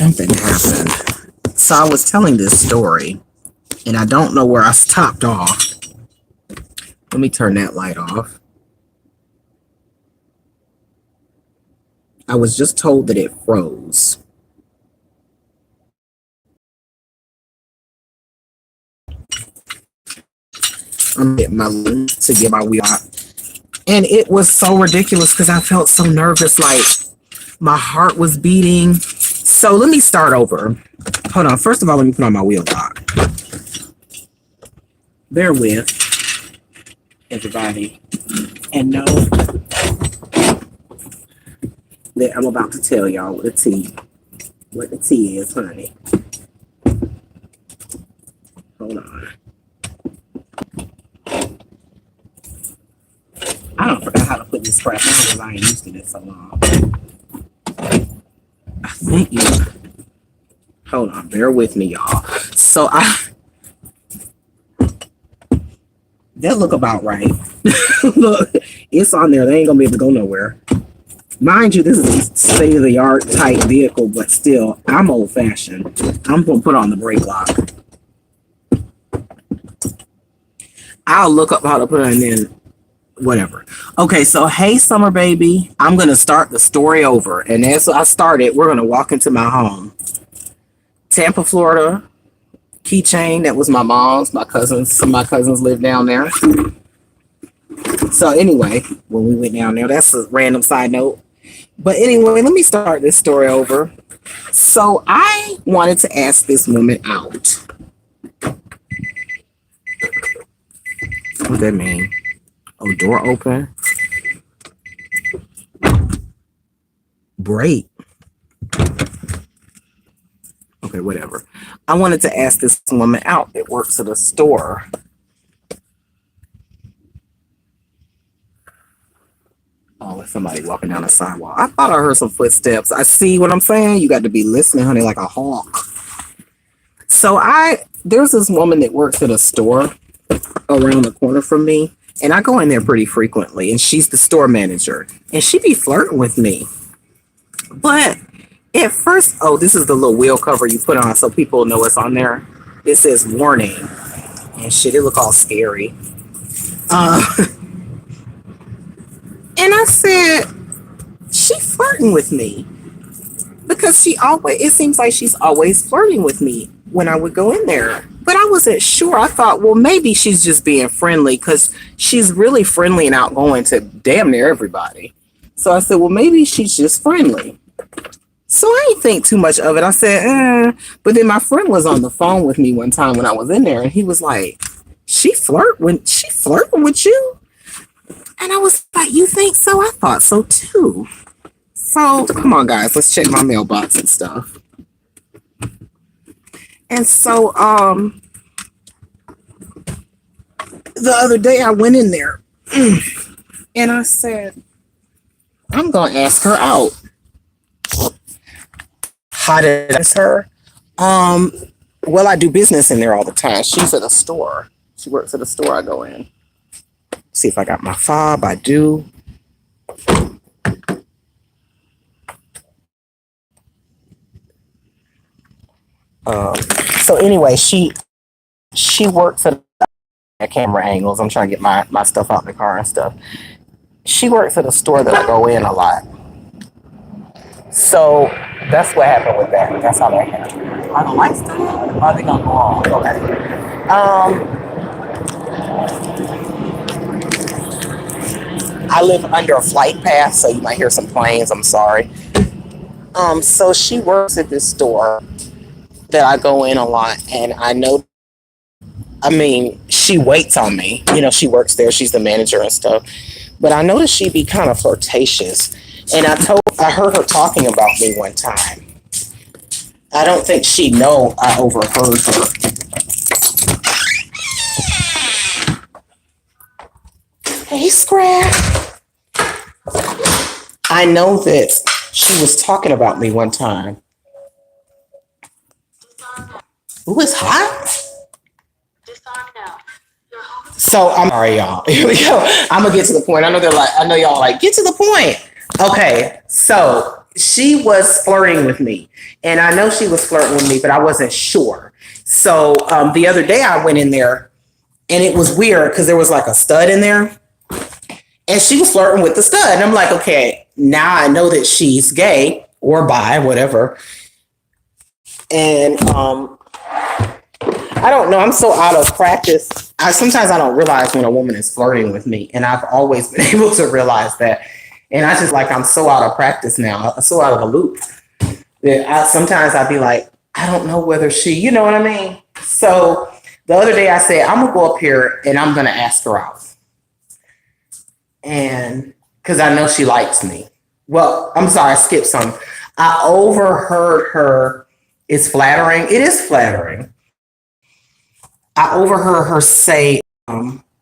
Something happened. So I was telling this story, and I don't know where I stopped off. Let me turn that light off. I was just told that it froze. I'm getting my link to get my wheel out. And it was so ridiculous because I felt so nervous, like my heart was beating. So let me start over. Hold on. First of all, let me put on my wheel lock. Bear with everybody and know that I'm about to tell y'all what the tea is, honey. Hold on. I don't forget how to put this crap on because I ain't used to this so long. I think you. Hold on, bear with me, y'all. So that look about right. Look, it's on there. They ain't gonna be able to go nowhere. Mind you, this is a state-of-the-art type vehicle, but still, I'm old-fashioned. I'm gonna put on the brake lock. I'll look up how to put it and then whatever. Okay, so hey, summer baby. I'm gonna start the story over, and as I started, we're gonna walk into my home, Tampa, Florida. Keychain that was my mom's. My cousins, some of my cousins live down there. So anyway, when we went down there, that's a random side note. But anyway, let me start this story over. So I wanted to ask this woman out. What does that mean? Oh, door open. Break. Okay, whatever. I wanted to ask this woman out that works at a store. Oh, there's somebody walking down the sidewalk. I thought I heard some footsteps. I see what I'm saying. You got to be listening, honey, like a hawk. So there's this woman that works at a store around the corner from me, and I go in there pretty frequently, and she's the store manager, and she be flirting with me. But at first, oh, this is the little wheel cover you put on so people know it's on there. It says warning, and shit, it look all scary. And I said, she flirting with me because it seems like she's always flirting with me when I would go in there. But I wasn't sure. I thought, well, maybe she's just being friendly because she's really friendly and outgoing to damn near everybody. So I said, well, maybe she's just friendly. So I didn't think too much of it. I said, But then my friend was on the phone with me one time when I was in there, and he was like, she flirting with you? And I was like, you think so? I thought so too. So come on, guys, let's check my mailbox and stuff. And so the other day I went in there and I said, I'm gonna ask her out. How did I ask her? Well, I do business in there all the time. She's at a store. She works at a store I go in. See if I got my fob. I do. So anyway, she works at camera angles. I'm trying to get my stuff out the car and stuff. She works at a store that I go in a lot. So that's what happened with that. That's how that happened. Are the lights still on? Are they gonna go off? Okay. I live under a flight path, so you might hear some planes. I'm sorry. So she works at this store that I go in a lot, and she waits on me. You know, she works there. She's the manager and stuff. But I noticed she'd be kind of flirtatious. And I heard her talking about me one time. I don't think she know I overheard her. Hey, Scrap. I know that she was talking about me one time. Ooh, it's hot. So I'm sorry, y'all. Here we go. I'm gonna get to the point. I know y'all like, get to the point. Okay, so she was flirting with me, and I know she was flirting with me, but I wasn't sure. So the other day I went in there, and it was weird because there was like a stud in there, and she was flirting with the stud, and I'm like, okay, now I know that she's gay or bi, whatever. And I don't know. I'm so out of practice. Sometimes I don't realize when a woman is flirting with me, and I've always been able to realize that. And I just like I'm so out of practice now. I'm so out of the loop that sometimes I'd be like, I don't know whether she, you know what I mean. So the other day I said I'm gonna go up here and I'm gonna ask her out, and because I know she likes me. Well, I'm sorry, I skipped some. I overheard her. It's flattering. It is flattering. I overheard her say,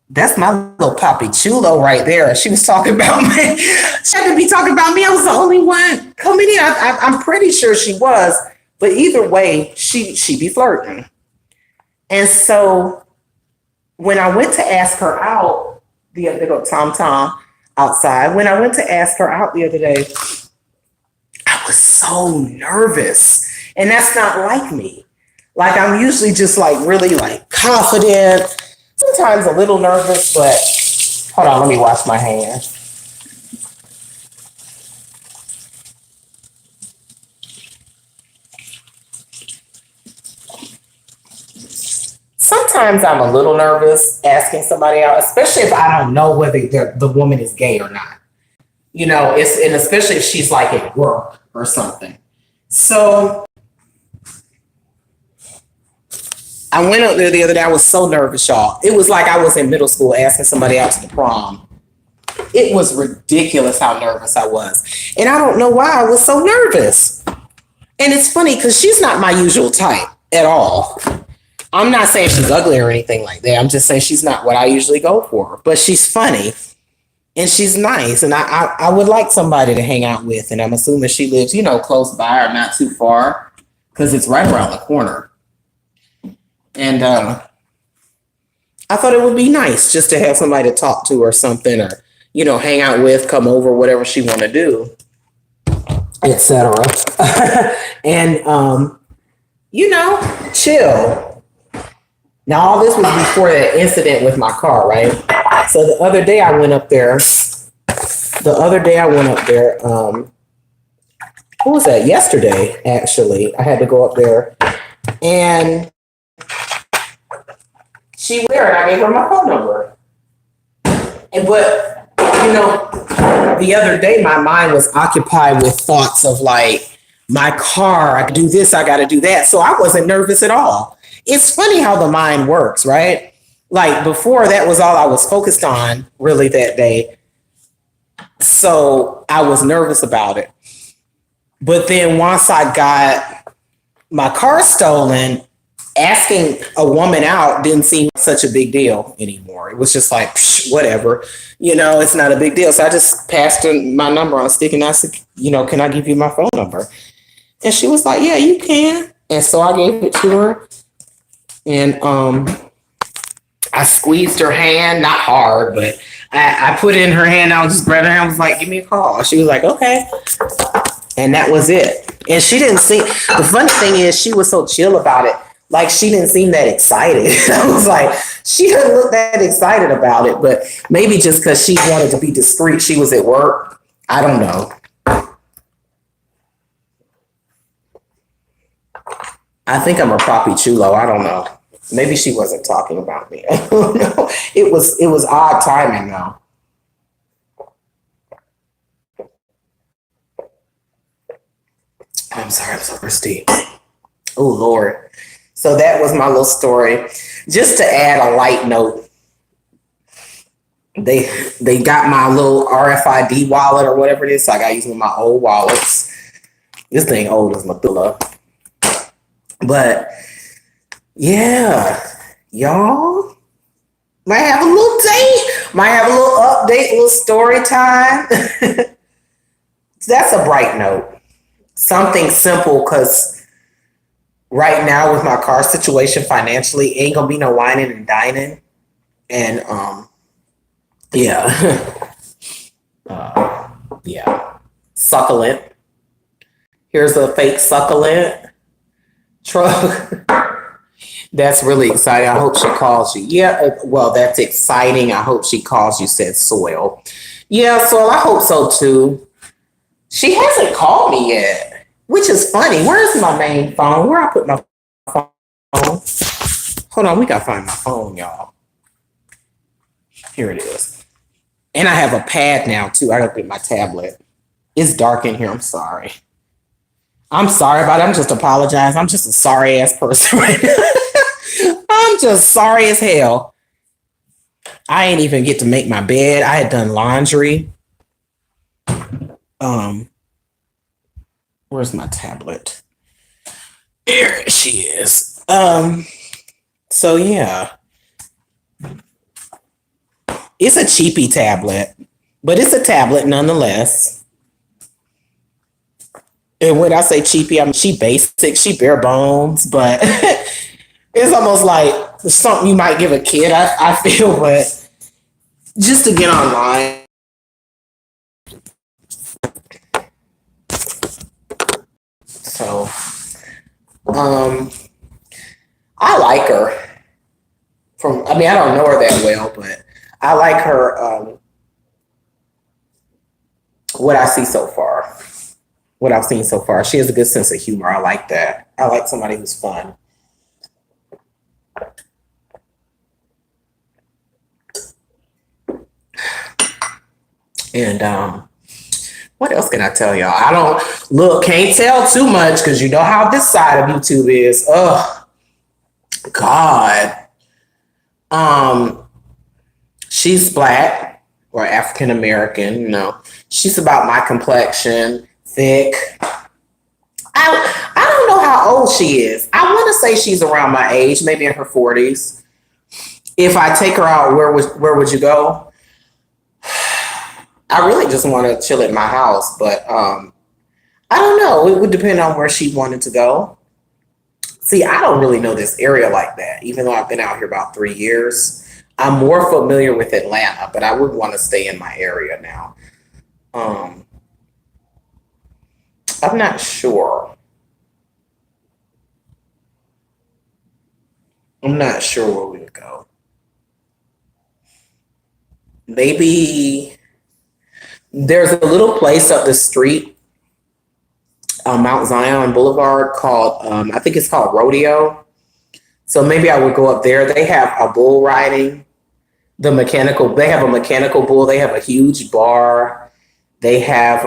that's my little Poppy Chulo right there. She was talking about me. She had to be talking about me. I was the only one coming in. I'm pretty sure she was. But either way, she be flirting. And so when I went to ask her out, the other go Tom Tom outside. When I went to ask her out the other day, I was so nervous. And that's not like me. Like I'm usually just like really like confident, sometimes a little nervous, but hold on, let me wash my hands. Sometimes I'm a little nervous asking somebody out, especially if I don't know whether the woman is gay or not. You know, and especially if she's like at work or something. So I went up there the other day. I was so nervous, y'all. It was like I was in middle school asking somebody out to the prom. It was ridiculous how nervous I was. And I don't know why I was so nervous. And it's funny because she's not my usual type at all. I'm not saying she's ugly or anything like that. I'm just saying she's not what I usually go for. But she's funny and she's nice. And I would like somebody to hang out with. And I'm assuming she lives, you know, close by or not too far because it's right around the corner. And I thought it would be nice just to have somebody to talk to or something, or you know, hang out with, come over, whatever she want to do, etc. And you know, chill. Now all this was before that incident with my car, right? So the other day I went up there. What was that? Yesterday, actually, I had to go up there, and she was there, and I gave her my phone number. And but you know, the other day my mind was occupied with thoughts of like my car, I could do this, I got to do that. So I wasn't nervous at all. It's funny how the mind works, right? Like before, that was all I was focused on really that day. So I was nervous about it. But then once I got my car stolen, asking a woman out didn't seem such a big deal anymore. It was just like, psh, whatever, you know, it's not a big deal. So I just passed her my number on a stick and I said, you know, can I give you my phone number? And she was like, yeah, you can. And so I gave it to her. And I squeezed her hand, not hard, but I put it in her hand. I was just grabbing her hand. I was like, give me a call. She was like, okay. And that was it. And she didn't seem, the funny thing is she was so chill about it. Like she didn't seem that excited. I was like, she didn't look that excited about it, but maybe just because she wanted to be discreet, she was at work. I don't know. I think I'm a Poppy Chulo. I don't know. Maybe she wasn't talking about me. I don't know. It was odd timing though. I'm sorry, I'm so thirsty. Oh Lord. So that was my little story. Just to add a light note, they got my little RFID wallet or whatever it is. So I got to use one of my old wallets. This thing old as Methuselah. But yeah, y'all might have a little date, might have a little update, a little story time. That's a bright note. Something simple, because right now with my car situation financially, ain't gonna be no whining and dining. And yeah. Yeah. Succulent. Here's a fake succulent truck. That's really exciting. I hope she calls you. Yeah, well, that's exciting. I hope she calls you, said Soil. Yeah, so I hope so too. She hasn't called me yet, which is funny. Where's my main phone? Where I put my phone? Hold on, we gotta find my phone, y'all. Here it is. And I have a pad now too. I gotta get my tablet. It's dark in here. I'm sorry. I'm sorry about it. I'm just apologize. I'm just a sorry ass person right now. I'm just sorry as hell. I ain't even get to make my bed. I had done laundry. Um, where's my tablet? There she is. So yeah. It's a cheapy tablet, but it's a tablet nonetheless. And when I say cheapy, I mean she basic, she bare bones, but it's almost like something you might give a kid, I feel, but just to get online. So um I like her. I mean I don't know her that well, but I like her what I see so far. What I've seen so far. She has a good sense of humor. I like that. I like somebody who's fun. And what else can I tell y'all? I don't look, can't tell too much because you know how this side of YouTube is. Oh God. Um, she's black or African American, you know. She's about my complexion, thick. I don't know how old she is. I want to say she's around my age, maybe in her 40s. If I take her out, where would you go? I really just want to chill at my house, but I don't know. It would depend on where she wanted to go. See, I don't really know this area like that, even though I've been out here about 3 years. I'm more familiar with Atlanta, but I would want to stay in my area now. Um, I'm not sure. I'm not sure where we would go. Maybe there's a little place up the street on Mount Zion Boulevard called, I think it's called Rodeo. So maybe I would go up there. They have a bull riding, they have a mechanical bull. They have a huge bar. They have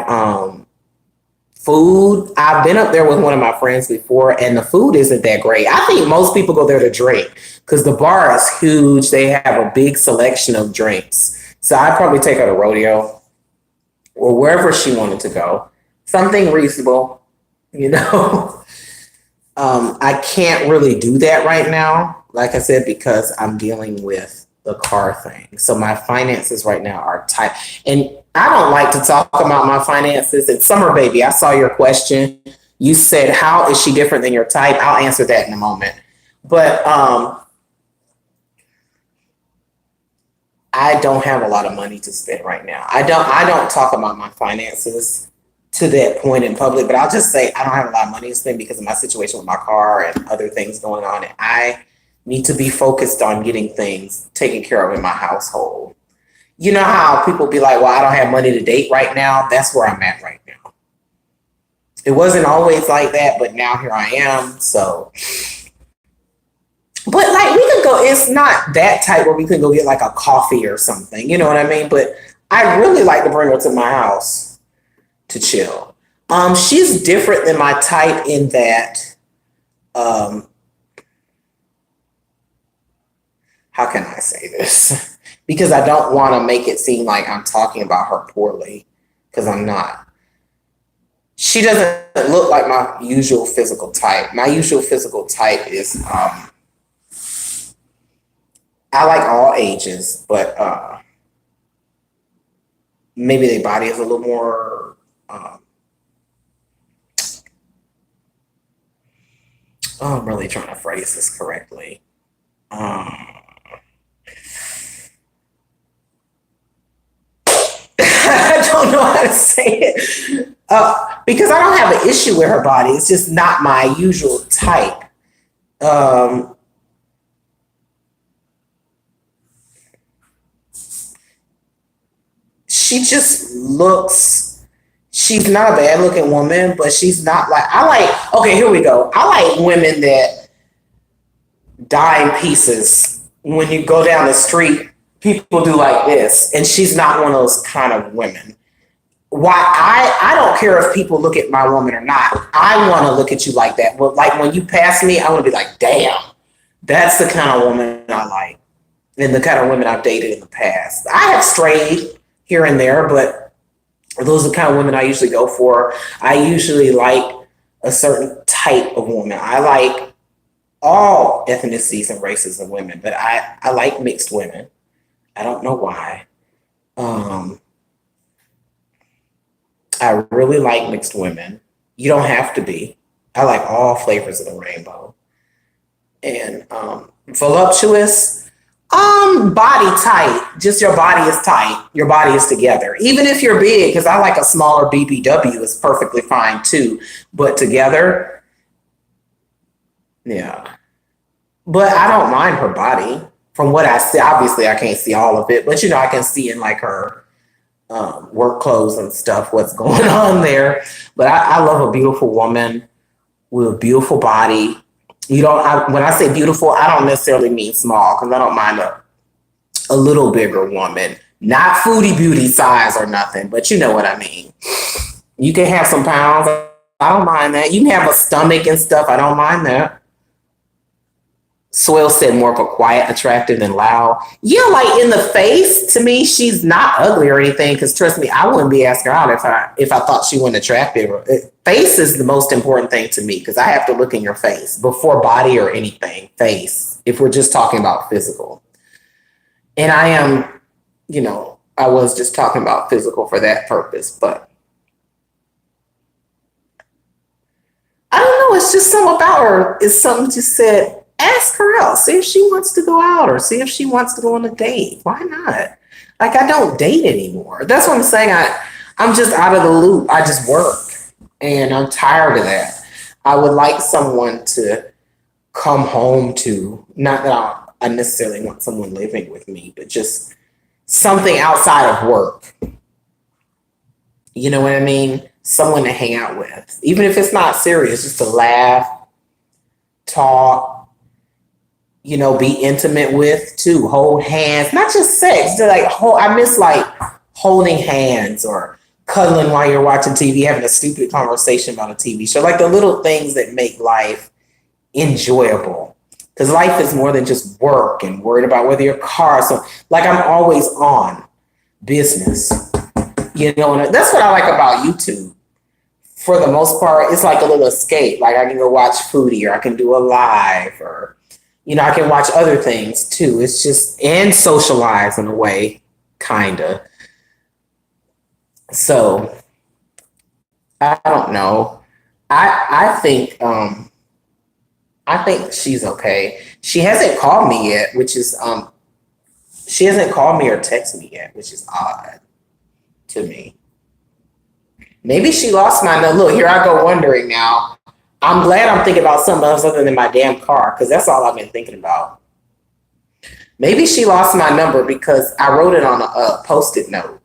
food. I've been up there with one of my friends before, and the food isn't that great. I think most people go there to drink because the bar is huge. They have a big selection of drinks. So I'd probably take her to Rodeo or wherever she wanted to go. Something reasonable, you know. I can't really do that right now, like I said, because I'm dealing with the car thing. So my finances right now are tight. And I don't like to talk about my finances. And Summer Baby, I saw your question. You said, how is she different than your type? I'll answer that in a moment. But I don't have a lot of money to spend right now. I don't talk about my finances to that point in public, but I'll just say I don't have a lot of money to spend because of my situation with my car and other things going on. And I need to be focused on getting things taken care of in my household. You know how people be like, well, I don't have money to date right now? That's where I'm at right now. It wasn't always like that, but now here I am. So, but like we could go, it's not that type where we could go get like a coffee or something. You know what I mean? But I really like to bring her to my house to chill. She's different than my type in that, um, how can I say this? Because I don't want to make it seem like I'm talking about her poorly, because I'm not. She doesn't look like my usual physical type. My usual physical type is I like all ages, but maybe their body is a little more. Oh, I'm really trying to phrase this correctly. Um, I don't know how to say it. because I don't have an issue with her body. It's just not my usual type. Um, she just looks. She's not a bad looking woman, but she's not like I like. Okay, here we go. I like women that die in pieces when you go down the street. People do like this, and she's not one of those kind of women. Why I don't care if people look at my woman or not. I want to look at you like that. But like when you pass me, I want to be like, damn, that's the kind of woman I like, and the kind of women I've dated in the past. I have strayed here and there, but those are the kind of women I usually go for. I usually like a certain type of woman. I like all ethnicities and races of women, but I like mixed women. I don't know why. Um, I really like mixed women. You don't have to be. I like all flavors of the rainbow. And voluptuous, body tight. Just your body is tight. Your body is together. Even if you're big, because I like a smaller BBW is perfectly fine too. But together, yeah. But I don't mind her body. From what I see, obviously I can't see all of it, but I can see in like her work clothes and stuff what's going on there. But I love a beautiful woman with a beautiful body. When I say beautiful, I don't necessarily mean small because I don't mind a little bigger woman, not foodie beauty size or nothing, but you know what I mean. You can have some pounds. I don't mind that. You can have a stomach and stuff. I don't mind that. Soil said more of a quiet, attractive than loud. Yeah, like in the face, to me, she's not ugly or anything. Because trust me, I wouldn't be asking her out if I thought she wasn't attractive. Face is the most important thing to me because I have to look in your face before body or anything. Face, if we're just talking about physical, and I am, I was just talking about physical for that purpose, but I don't know. It's just something about her. It's something just said. Ask her out. See if she wants to go out or see if she wants to go on a date. Why not? Like I don't date anymore. That's what I'm saying. I'm just out of the loop. I just work and I'm tired of that. I would like someone to come home to. Not that I necessarily want someone living with me, but just something outside of work. You know what I mean? Someone to hang out with. Even if it's not serious, just to laugh, talk, be intimate with too, hold hands, not just sex. I miss like holding hands or cuddling while you're watching TV, having a stupid conversation about a TV show, like the little things that make life enjoyable. Because life is more than just work and worried about whether your car. So like I'm always on business, and that's what I like about YouTube. For the most part, it's like a little escape. Like I can go watch Foodie or I can do a live or I can watch other things too. It's just and socialize in a way, kinda. So I don't know. I think she's okay. She hasn't called me yet, which is she hasn't called me or texted me yet, which is odd to me. Maybe she lost my number. Look, here I go wondering now. I'm glad I'm thinking about something else other than my damn car, because that's all I've been thinking about. Maybe she lost my number because I wrote it on a post-it note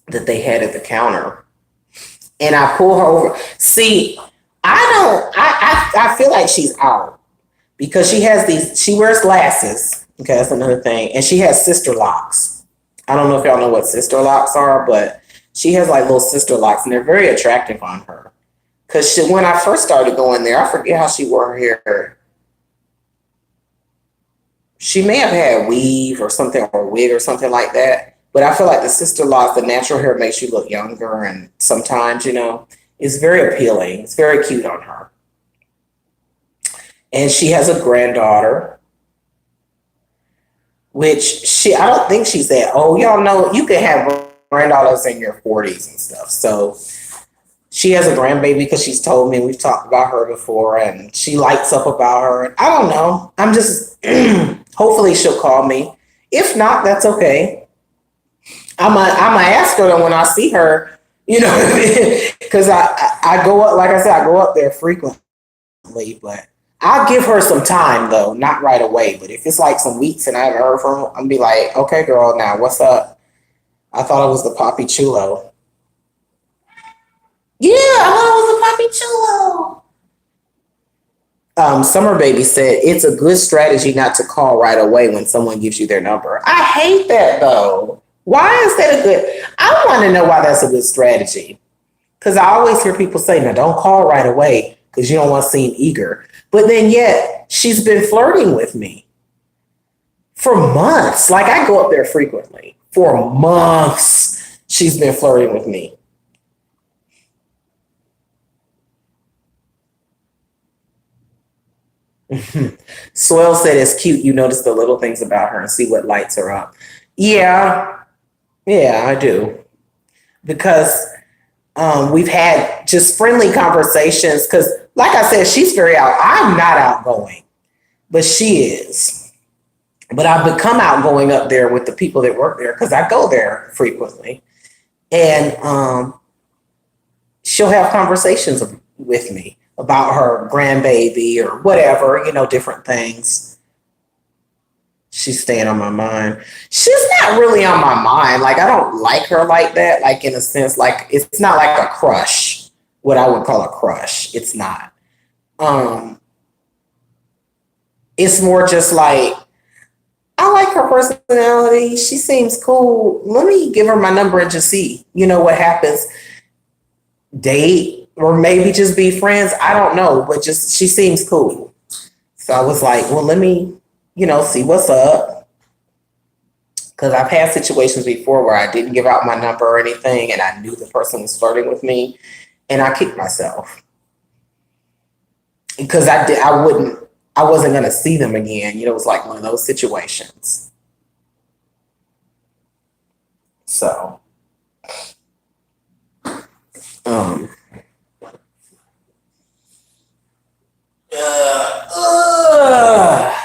that they had at the counter. And I pull her over. See, I feel like she's out because she wears glasses. Okay, that's another thing. And she has sister locks. I don't know if y'all know what sister locks are, but she has like little sister locks and they're very attractive on her. Because when I first started going there, I forget how she wore her hair. She may have had weave or something or wig or something like that. But I feel like the sister locks, the natural hair makes you look younger. And sometimes, it's very appealing. It's very cute on her. And she has a granddaughter, which I don't think she's that old. Y'all know you can have granddaughters in your 40s and stuff. So she has a grandbaby because she's told me, we've talked about her before, and she lights up about her. I don't know. I'm just, hopefully she'll call me. If not, that's okay. I'm going to ask her when I see her, You know what I mean? Because I go up, like I said, I go up there frequently, but I'll give her some time though, not right away. But if it's like some weeks and I haven't heard from her, I'm be like, okay, girl, now what's up? I thought I was the Poppy Chulo. Yeah, I thought I was the Poppy Chulo. Summer Baby said it's a good strategy not to call right away when someone gives you their number. I hate that though. Why is that a good? I want to know why that's a good strategy. Because I always hear people say, now don't call right away because you don't want to seem eager. But then yet she's been flirting with me for months. Like I go up there frequently. For months, she's been flirting with me. Swell said it's cute. You notice the little things about her and see what lights her up. Yeah, yeah, I do. Because we've had just friendly conversations. Because, like I said, she's very out. I'm not outgoing, but she is. But I've become outgoing up there with the people that work there because I go there frequently. And she'll have conversations with me about her grandbaby or whatever, different things. She's staying on my mind. She's not really on my mind. Like I don't like her like that. Like in a sense, like it's not like a crush. What I would call a crush. It's not. Um, it's more just like I like her personality. She seems cool. Let me give her my number and just see, what happens. Date or maybe just be friends. I don't know, but just she seems cool. So I was like, well, let me, see what's up. Because I've had situations before where I didn't give out my number or anything, and I knew the person was flirting with me, and I kicked myself because I wasn't gonna see them again. It was like one of those situations. So, um, uh,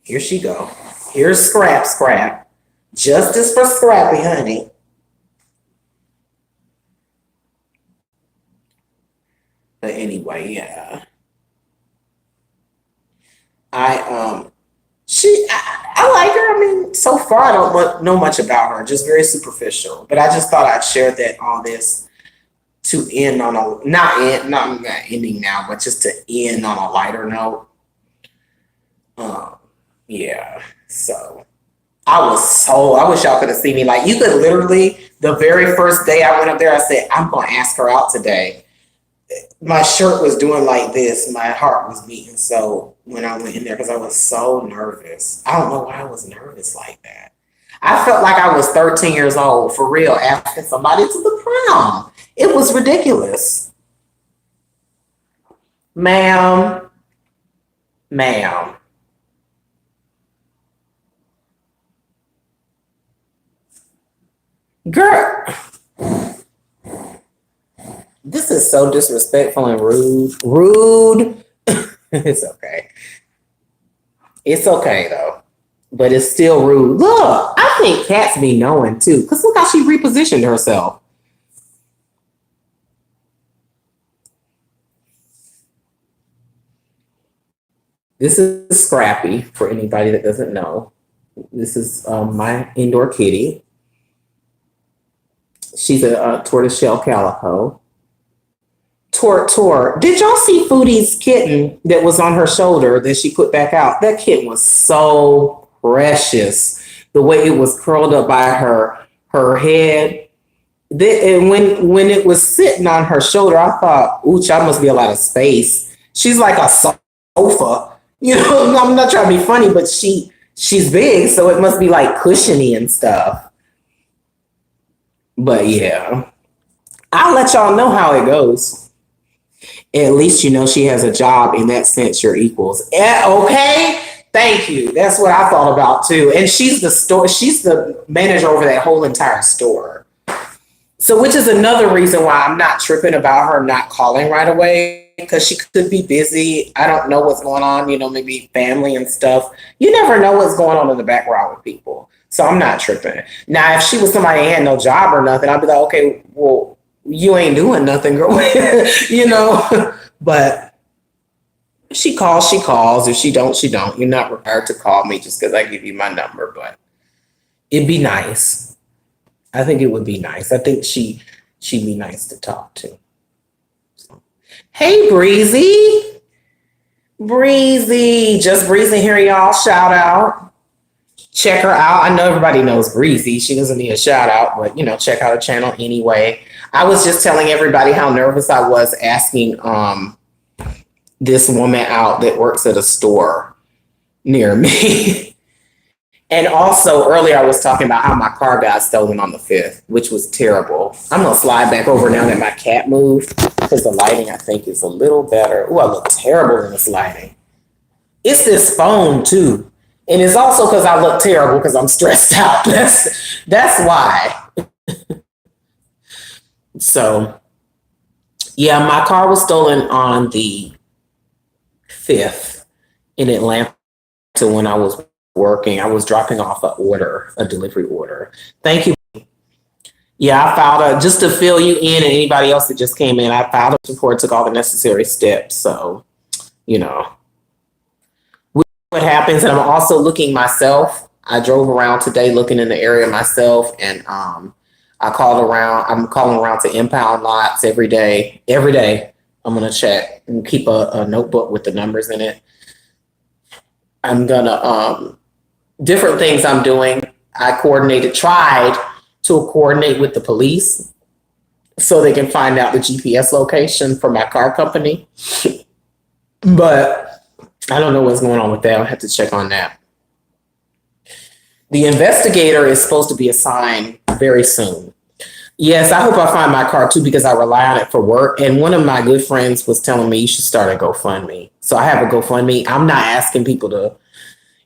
here she go. Here's Scrap. Justice for Scrappy, honey. But anyway, yeah. I I like her. I mean, so far I don't know much about her, just very superficial. But I just thought I'd share that all this to end on a not ending now, but just to end on a lighter note. Um, yeah. So I wish y'all could have seen me. Like you could literally the very first day I went up there, I said, I'm gonna ask her out today. My shirt was doing like this, my heart was beating so when I went in there because I was so nervous. I don't know why I was nervous like that. I felt like I was 13 years old for real asking somebody to the prom. It was ridiculous. Ma'am, ma'am. Girl, this is so disrespectful and rude. Rude. It's okay. It's okay though. But it's still rude. Look, I think cats be knowing too. Because look how she repositioned herself. This is Scrappy for anybody that doesn't know. This is my indoor kitty. She's a tortoiseshell calico. Tor. Did y'all see Foodie's kitten that was on her shoulder that she put back out? That kitten was so precious. The way it was curled up by her head. And when it was sitting on her shoulder, I thought, ooh, child must be a lot of space. She's like a sofa. I'm not trying to be funny, but she's big, so it must be like cushiony and stuff. But yeah, I'll let y'all know how it goes. At least you know she has a job. In that sense, you're equals. Okay, thank you. That's what I thought about too. And she's the store. She's the manager over that whole entire store. So, which is another reason why I'm not tripping about her not calling right away because she could be busy. I don't know what's going on. Maybe family and stuff. You never know what's going on in the background with people. So I'm not tripping. Now, if she was somebody that had no job or nothing, I'd be like, okay, well, you ain't doing nothing, girl. you know. But she calls, she calls. If she don't, she don't. You're not required to call me just because I give you my number, but it'd be nice. I think it would be nice. I think she'd be nice to talk to. Hey, Breezy. Breezy. Just Breezy here, y'all. Shout out. Check her out. I know everybody knows Breezy. She doesn't need a shout out, but check out her channel anyway. I was just telling everybody how nervous I was asking this woman out that works at a store near me. And also earlier I was talking about how my car got stolen on the 5th, which was terrible. I'm gonna slide back over now that my cat moved because the lighting I think is a little better. Oh, I look terrible in this lighting. It's this phone too. And it's also because I look terrible because I'm stressed out. That's why. So yeah, my car was stolen on the 5th in Atlanta when I was working. I was dropping off a delivery order. Thank you. Yeah, I filed just to fill you in and anybody else that just came in, I filed a report, took all the necessary steps. So, what happens. And I'm also looking myself. I drove around today looking in the area myself, and I'm calling around to impound lots every day. I'm going to check and keep a notebook with the numbers in it. I'm going to, different things I'm doing. I tried to coordinate with the police so they can find out the GPS location for my car company. But I don't know what's going on with that. I'll have to check on that. The investigator is supposed to be assigned very soon. Yes, I hope I find my car too because I rely on it for work. And one of my good friends was telling me you should start a GoFundMe. So I have a GoFundMe. I'm not asking people to,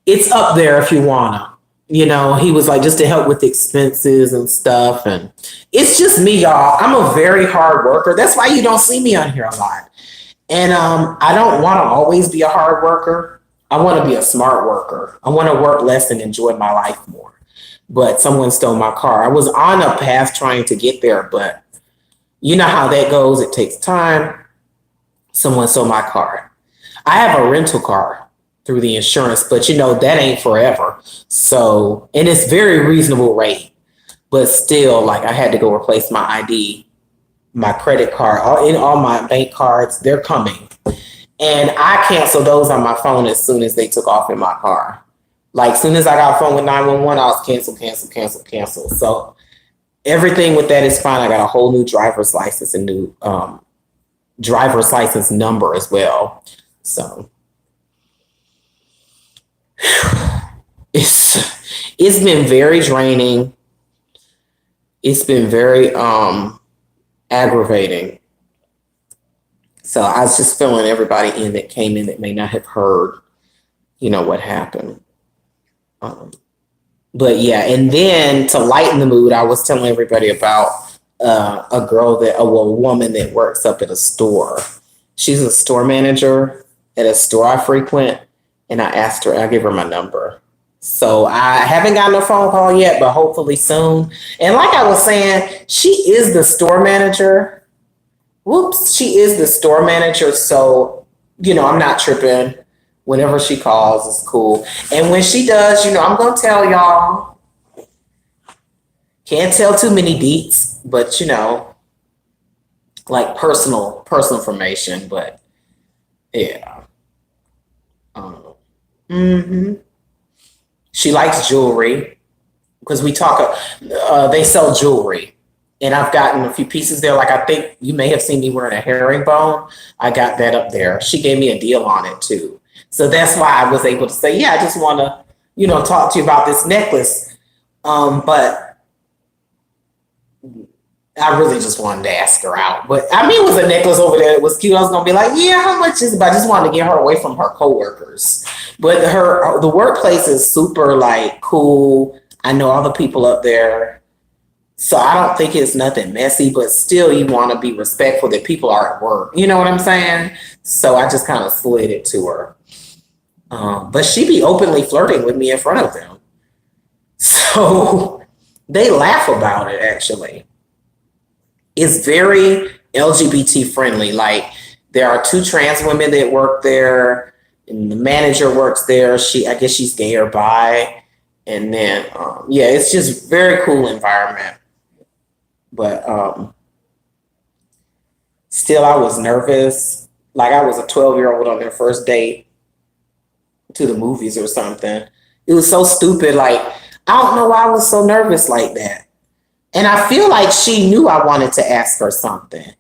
it's up there if you wanna. He was like, just to help with expenses and stuff. And it's just me, y'all. I'm a very hard worker. That's why you don't see me on here a lot. And I don't want to always be a hard worker. I want to be a smart worker. I want to work less and enjoy my life more. But someone stole my car. I was on a path trying to get there, but you know how that goes. It takes time. Someone stole my car. I have a rental car through the insurance, but that ain't forever. So, and it's very reasonable rate, but still, like, I had to go replace my ID, my credit card, all my bank cards, they're coming. And I canceled those on my phone as soon as they took off in my car. Like, as soon as I got a phone with 911, I was cancel. So everything with that is fine. I got a whole new driver's license and new driver's license number as well. So it's been very draining. It's been very aggravating. So I was just filling everybody in that came in that may not have heard, what happened. But yeah, and then to lighten the mood, I was telling everybody about a woman that works up at a store. She's a store manager at a store I frequent, and I gave her my number. So I haven't gotten a phone call yet, but hopefully soon. And like I was saying, she is the store manager. She is the store manager. So, I'm not tripping. Whenever she calls, it's cool. And when she does, I'm going to tell y'all. Can't tell too many deets, but, like personal information. But, yeah. She likes jewelry because they sell jewelry. And I've gotten a few pieces there. Like, I think you may have seen me wearing a herringbone. I got that up there. She gave me a deal on it too. So that's why I was able to say, yeah, I just want to, talk to you about this necklace. But I really just wanted to ask her out. But it was a necklace over there. It was cute. I was going to be like, yeah, how much is it? But I just wanted to get her away from her coworkers. But the workplace is super like cool. I know all the people up there. So I don't think it's nothing messy, but still you want to be respectful that people are at work. You know what I'm saying? So I just kind of slid it to her. But she be openly flirting with me in front of them. So So they laugh about it actually. It's very LGBT friendly. Like there are two trans women that work there, and the manager works there. I guess she's gay or bi, and then yeah, it's just very cool environment. But still, I was nervous. Like I was a 12-year-old on their first date to the movies or something. It was so stupid. Like I don't know why I was so nervous like that. And I feel like she knew I wanted to ask her something.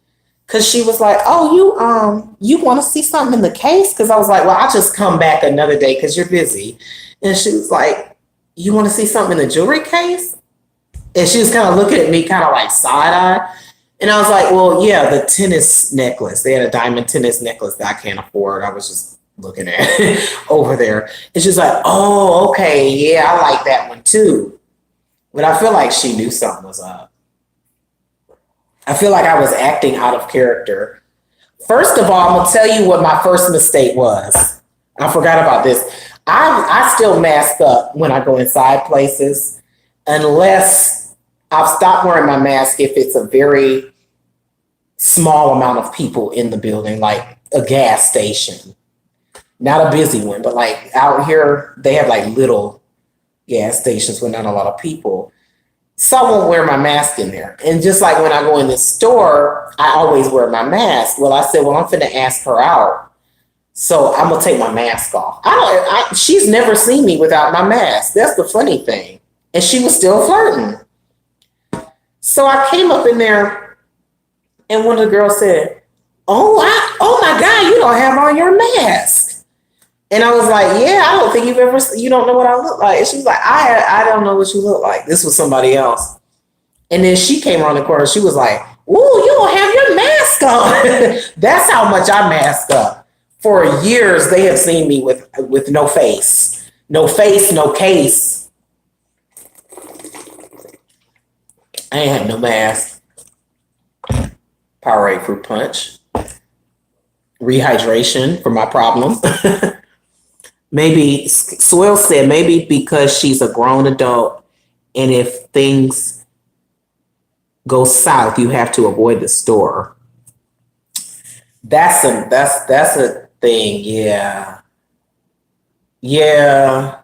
Cause she was like, "Oh, you want to see something in the case?" Cause I was like, "Well, I'll just come back another day because you're busy." And she was like, "You want to see something in the jewelry case?" And she was kind of looking at me, kind of like side eye. And I was like, "Well, yeah, the tennis necklace. They had a diamond tennis necklace that I can't afford. I was just looking at it over there." And she's like, "Oh, okay, yeah, I like that one too." But I feel like she knew something was up. I feel like I was acting out of character. First of all, I'm gonna tell you what my first mistake was. I forgot about this. I still mask up when I go inside places, unless I've stopped wearing my mask if it's a very small amount of people in the building, like a gas station. Not a busy one, but like out here, they have like little gas stations with not a lot of people. So I won't wear my mask in there. And just like when I go in the store, I always wear my mask. Well, I said, well, I'm finna ask her out. So I'm gonna take my mask off. She's never seen me without my mask. That's the funny thing. And she was still flirting. So I came up in there and one of the girls said, oh my God, you don't have on your mask. And I was like, yeah, I don't think you don't know what I look like. And she was like, I don't know what you look like. This was somebody else. And then she came around the corner. She was like, ooh, you don't have your mask on. That's how much I masked up. For years, they have seen me with no face. No face, no case. I ain't had no mask. Powerade fruit punch. Rehydration for my problem. Maybe Swell said maybe because she's a grown adult, and if things go south, you have to avoid the store. That's a thing, yeah. Yeah.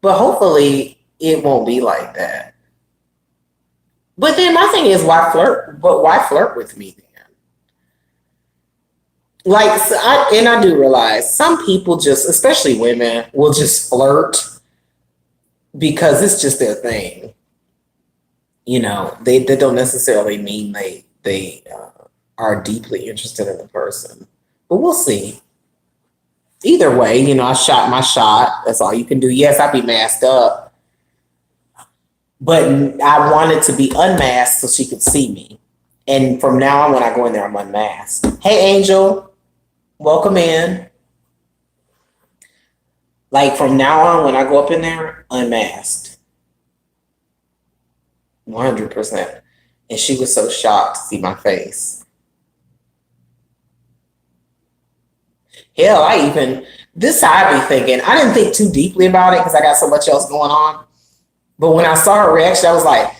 But hopefully it won't be like that. But then my thing is why flirt with me then? Like I do realize some people just, especially women, will just flirt because it's just their thing. They don't necessarily mean they are deeply interested in the person. But we'll see. Either way, I shot my shot. That's all you can do. Yes, I'd be masked up, but I wanted to be unmasked so she could see me. And from now on, when I go in there, I'm unmasked. Hey, Angel, welcome in. Like from now on, when I go up in there, unmasked. 100%. And she was so shocked to see my face. Hell, this I be thinking. I didn't think too deeply about it because I got so much else going on. But when I saw her reaction, I was like,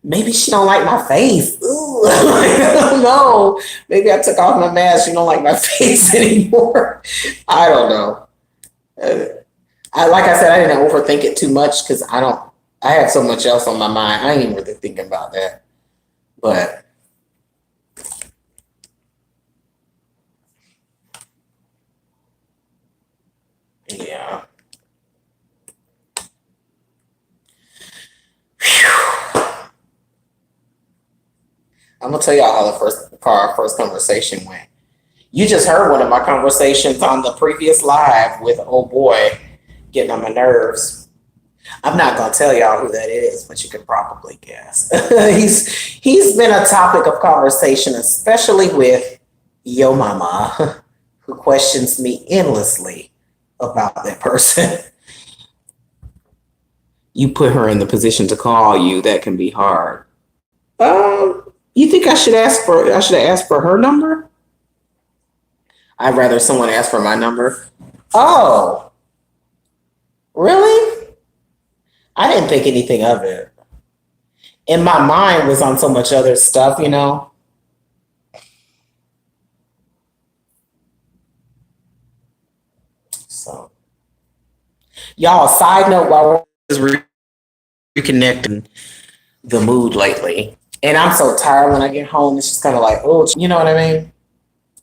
maybe she don't like my face. Ooh. I don't know. Maybe I took off my mask. She don't like my face anymore. I don't know. Like I said, I didn't overthink it too much because I had so much else on my mind. I ain't even really thinking about that. But yeah. I'm gonna tell y'all how our first conversation went. You just heard one of my conversations on the previous live with old boy getting on my nerves. I'm not gonna tell y'all who that is, but you can probably guess. he's been a topic of conversation, especially with Yo Mama, who questions me endlessly about that person. You put her in the position to call you, that can be hard. You think I should have asked for her number? I'd rather someone ask for my number. Oh, really? I didn't think anything of it. And my mind was on so much other stuff, you know? So, y'all, side note while we're reconnecting the mood lately. And I'm so tired when I get home. It's just kind of like, oh, you know what I mean?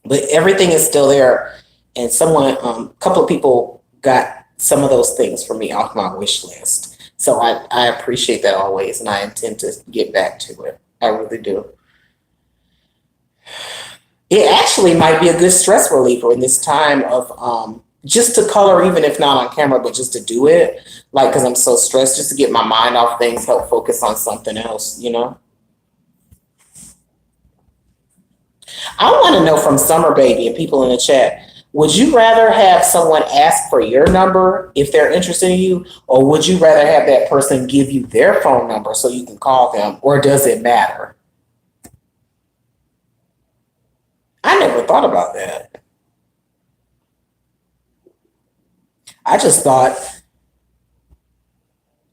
But everything is still there. And a couple of people got some of those things for me off my wish list. So I appreciate that always, and I intend to get back to it. I really do. It actually might be a good stress reliever in this time of just to color, even if not on camera, but just to do it. Like, because I'm so stressed, just to get my mind off things, help focus on something else, you know? I want to know from Summer Baby and people in the chat, would you rather have someone ask for your number if they're interested in you, or would you rather have that person give you their phone number so you can call them, or does it matter? I never thought about that. I just thought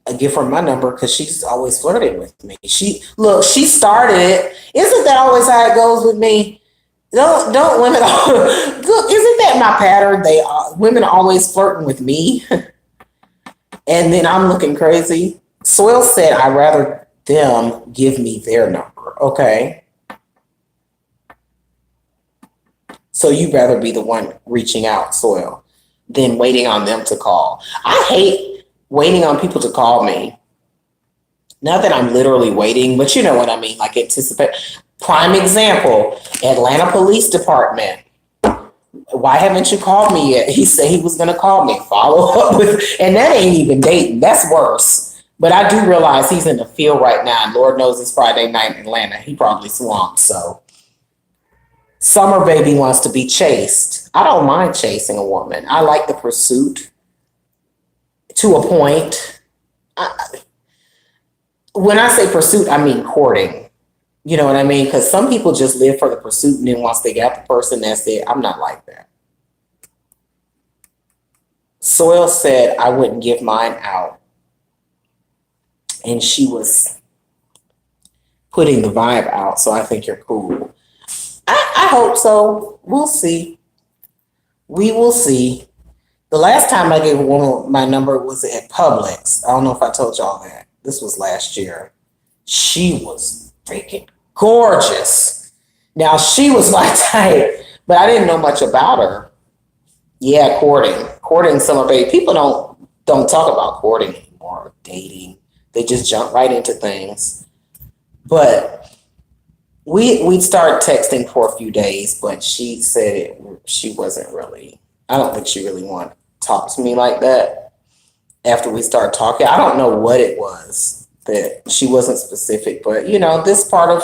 I give her my number because she's always flirting with me. She started it. Isn't that always how it goes with me? Don't women? Look, isn't that my pattern? Women always flirting with me, and then I'm looking crazy. Soil said I'd rather them give me their number. Okay, so you'd rather be the one reaching out, Soil, than waiting on them to call. I hate waiting on people to call me. Not that I'm literally waiting, but you know what I mean, like anticipate. Prime example, Atlanta Police Department. Why haven't you called me yet? He said he was gonna call me. Follow up with, and that ain't even dating. That's worse. But I do realize he's in the field right now, and Lord knows it's Friday night in Atlanta. He probably swamped. So Summer Baby wants to be chased. I don't mind chasing a woman. I like the pursuit to a point. When I say pursuit, I mean courting. You know what I mean? Because some people just live for the pursuit, and then once they got the person, that's it. I'm not like that. Soil said I wouldn't give mine out, and she was putting the vibe out. So I think you're cool. I hope so. We'll see. We will see. The last time I gave a woman my number was at Publix. I don't know if I told y'all that. This was last year. She was freaking gorgeous. Now she was my type, but I didn't know much about her. Yeah, courting Summer Baby. People don't talk about courting anymore, dating. They just jump right into things. But we'd start texting for a few days, but she said she wasn't really. I don't think she really wanted to talk to me like that. After we started talking, I don't know what it was that she wasn't specific, but you know, this part of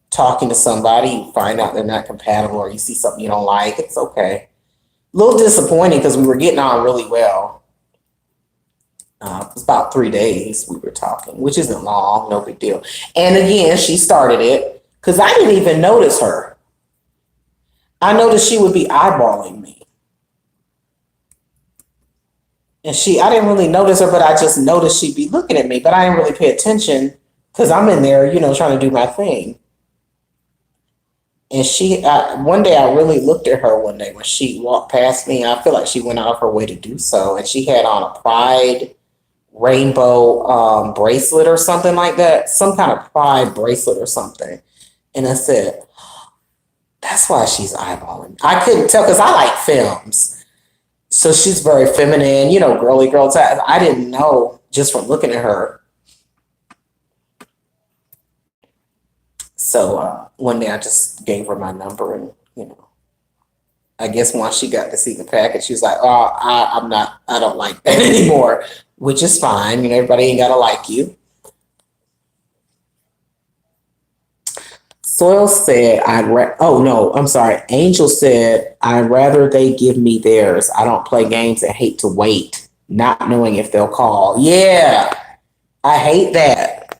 talking to somebody, you find out they're not compatible, or you see something you don't like. It's okay. A little disappointing because we were getting on really well. It was about 3 days we were talking, which isn't long, no big deal. And again, she started it because I didn't even notice her. I noticed she would be eyeballing me. And I didn't really notice her, but I just noticed she'd be looking at me, but I didn't really pay attention because I'm in there, you know, trying to do my thing. And one day I really looked at her one day when she walked past me. And I feel like she went out of her way to do so. And she had on a pride rainbow bracelet or something like that, some kind of pride bracelet or something. And I said, that's why she's eyeballing. I couldn't tell because I like films. So she's very feminine, you know, girly girl type. I didn't know just from looking at her. So one day I just gave her my number, and you know, I guess once she got to see the package, she was like, "Oh, I don't like that anymore," which is fine. You know, everybody ain't gotta like you. Soil said, oh no, I'm sorry. Angel said, I'd rather they give me theirs. I don't play games and hate to wait, not knowing if they'll call. Yeah, I hate that.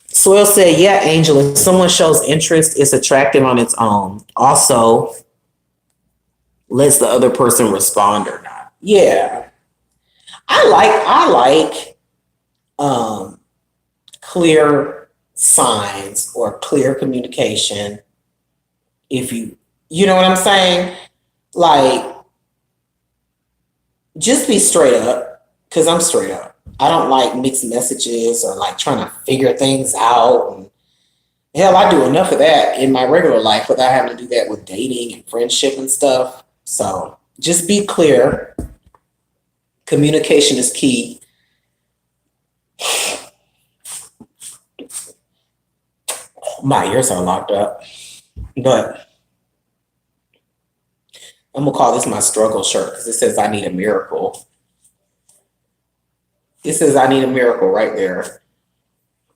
Soil said, yeah, Angel, if someone shows interest, it's attractive on its own. Also, lets the other person respond or not. Yeah. I like um clear signs or clear communication. If you know what I'm saying? Like, just be straight up, because I'm straight up. I don't like mixed messages or like trying to figure things out. And hell, I do enough of that in my regular life without having to do that with dating and friendship and stuff. So just be clear. Communication is key. My ears are locked up, but I'm gonna call this my struggle shirt because it says I need a miracle. It says I need a miracle right there.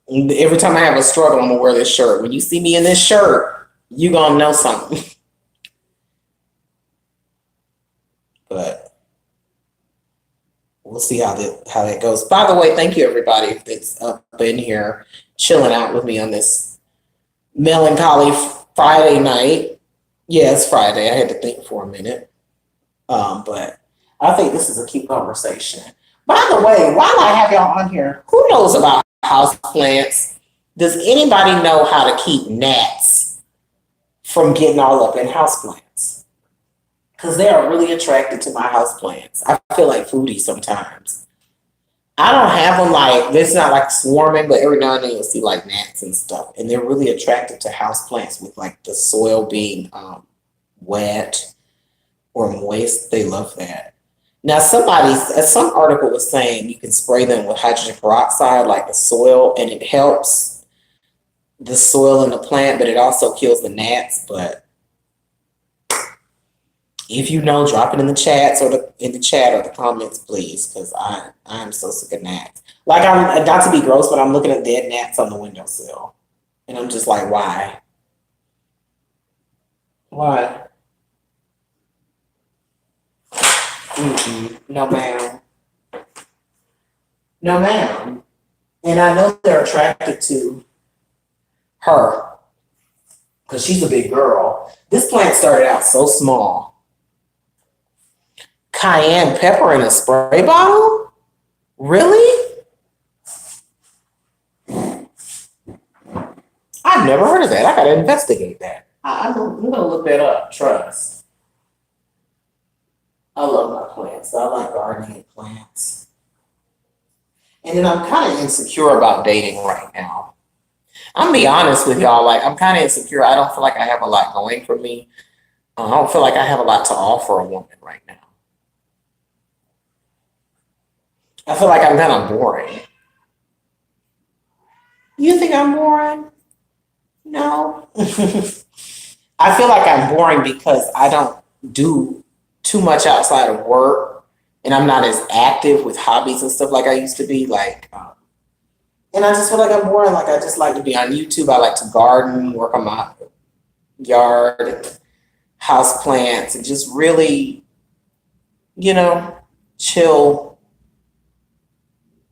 Every time I have a struggle, I'm gonna wear this shirt. When you see me in this shirt, you gonna know something. But we'll see how that goes. By the way, thank you everybody that's up in here chilling out with me on this melancholy Friday night. Yeah, it's Friday. I had to think for a minute. But I think this is a cute conversation. By the way, while I have y'all on here, who knows about house plants? Does anybody know how to keep gnats from getting all up in house plants? Because they are really attracted to my house plants. I feel like foodie sometimes. I don't have them like, it's not like swarming, but every now and then you'll see like gnats and stuff. And they're really attracted to house plants with like the soil being wet or moist. They love that. Now, some article was saying you can spray them with hydrogen peroxide, like the soil, and it helps the soil in the plant, but it also kills the gnats. But if you know, drop it in the chats or the comments, please, because I'm so sick of gnats. Like, I'm not to be gross, but I'm looking at dead gnats on the windowsill, and I'm just like, why? Why? No, ma'am. No, ma'am. And I know they're attracted to her because she's a big girl. This plant started out so small. Cayenne pepper in a spray bottle? Really? I've never heard of that. I gotta investigate that. I'm gonna look that up. Trust. I love my plants. I like gardening plants. And then I'm kind of insecure about dating right now. I'm gonna be honest with y'all. Like, I'm kind of insecure. I don't feel like I have a lot going for me. I don't feel like I have a lot to offer a woman right now. I feel like I'm kind of boring. You think I'm boring? No. I feel like I'm boring because I don't do too much outside of work, and I'm not as active with hobbies and stuff like I used to be. Like, and I just feel like I'm boring. Like, I just like to be on YouTube. I like to garden, work on my yard, house plants, and just really, chill.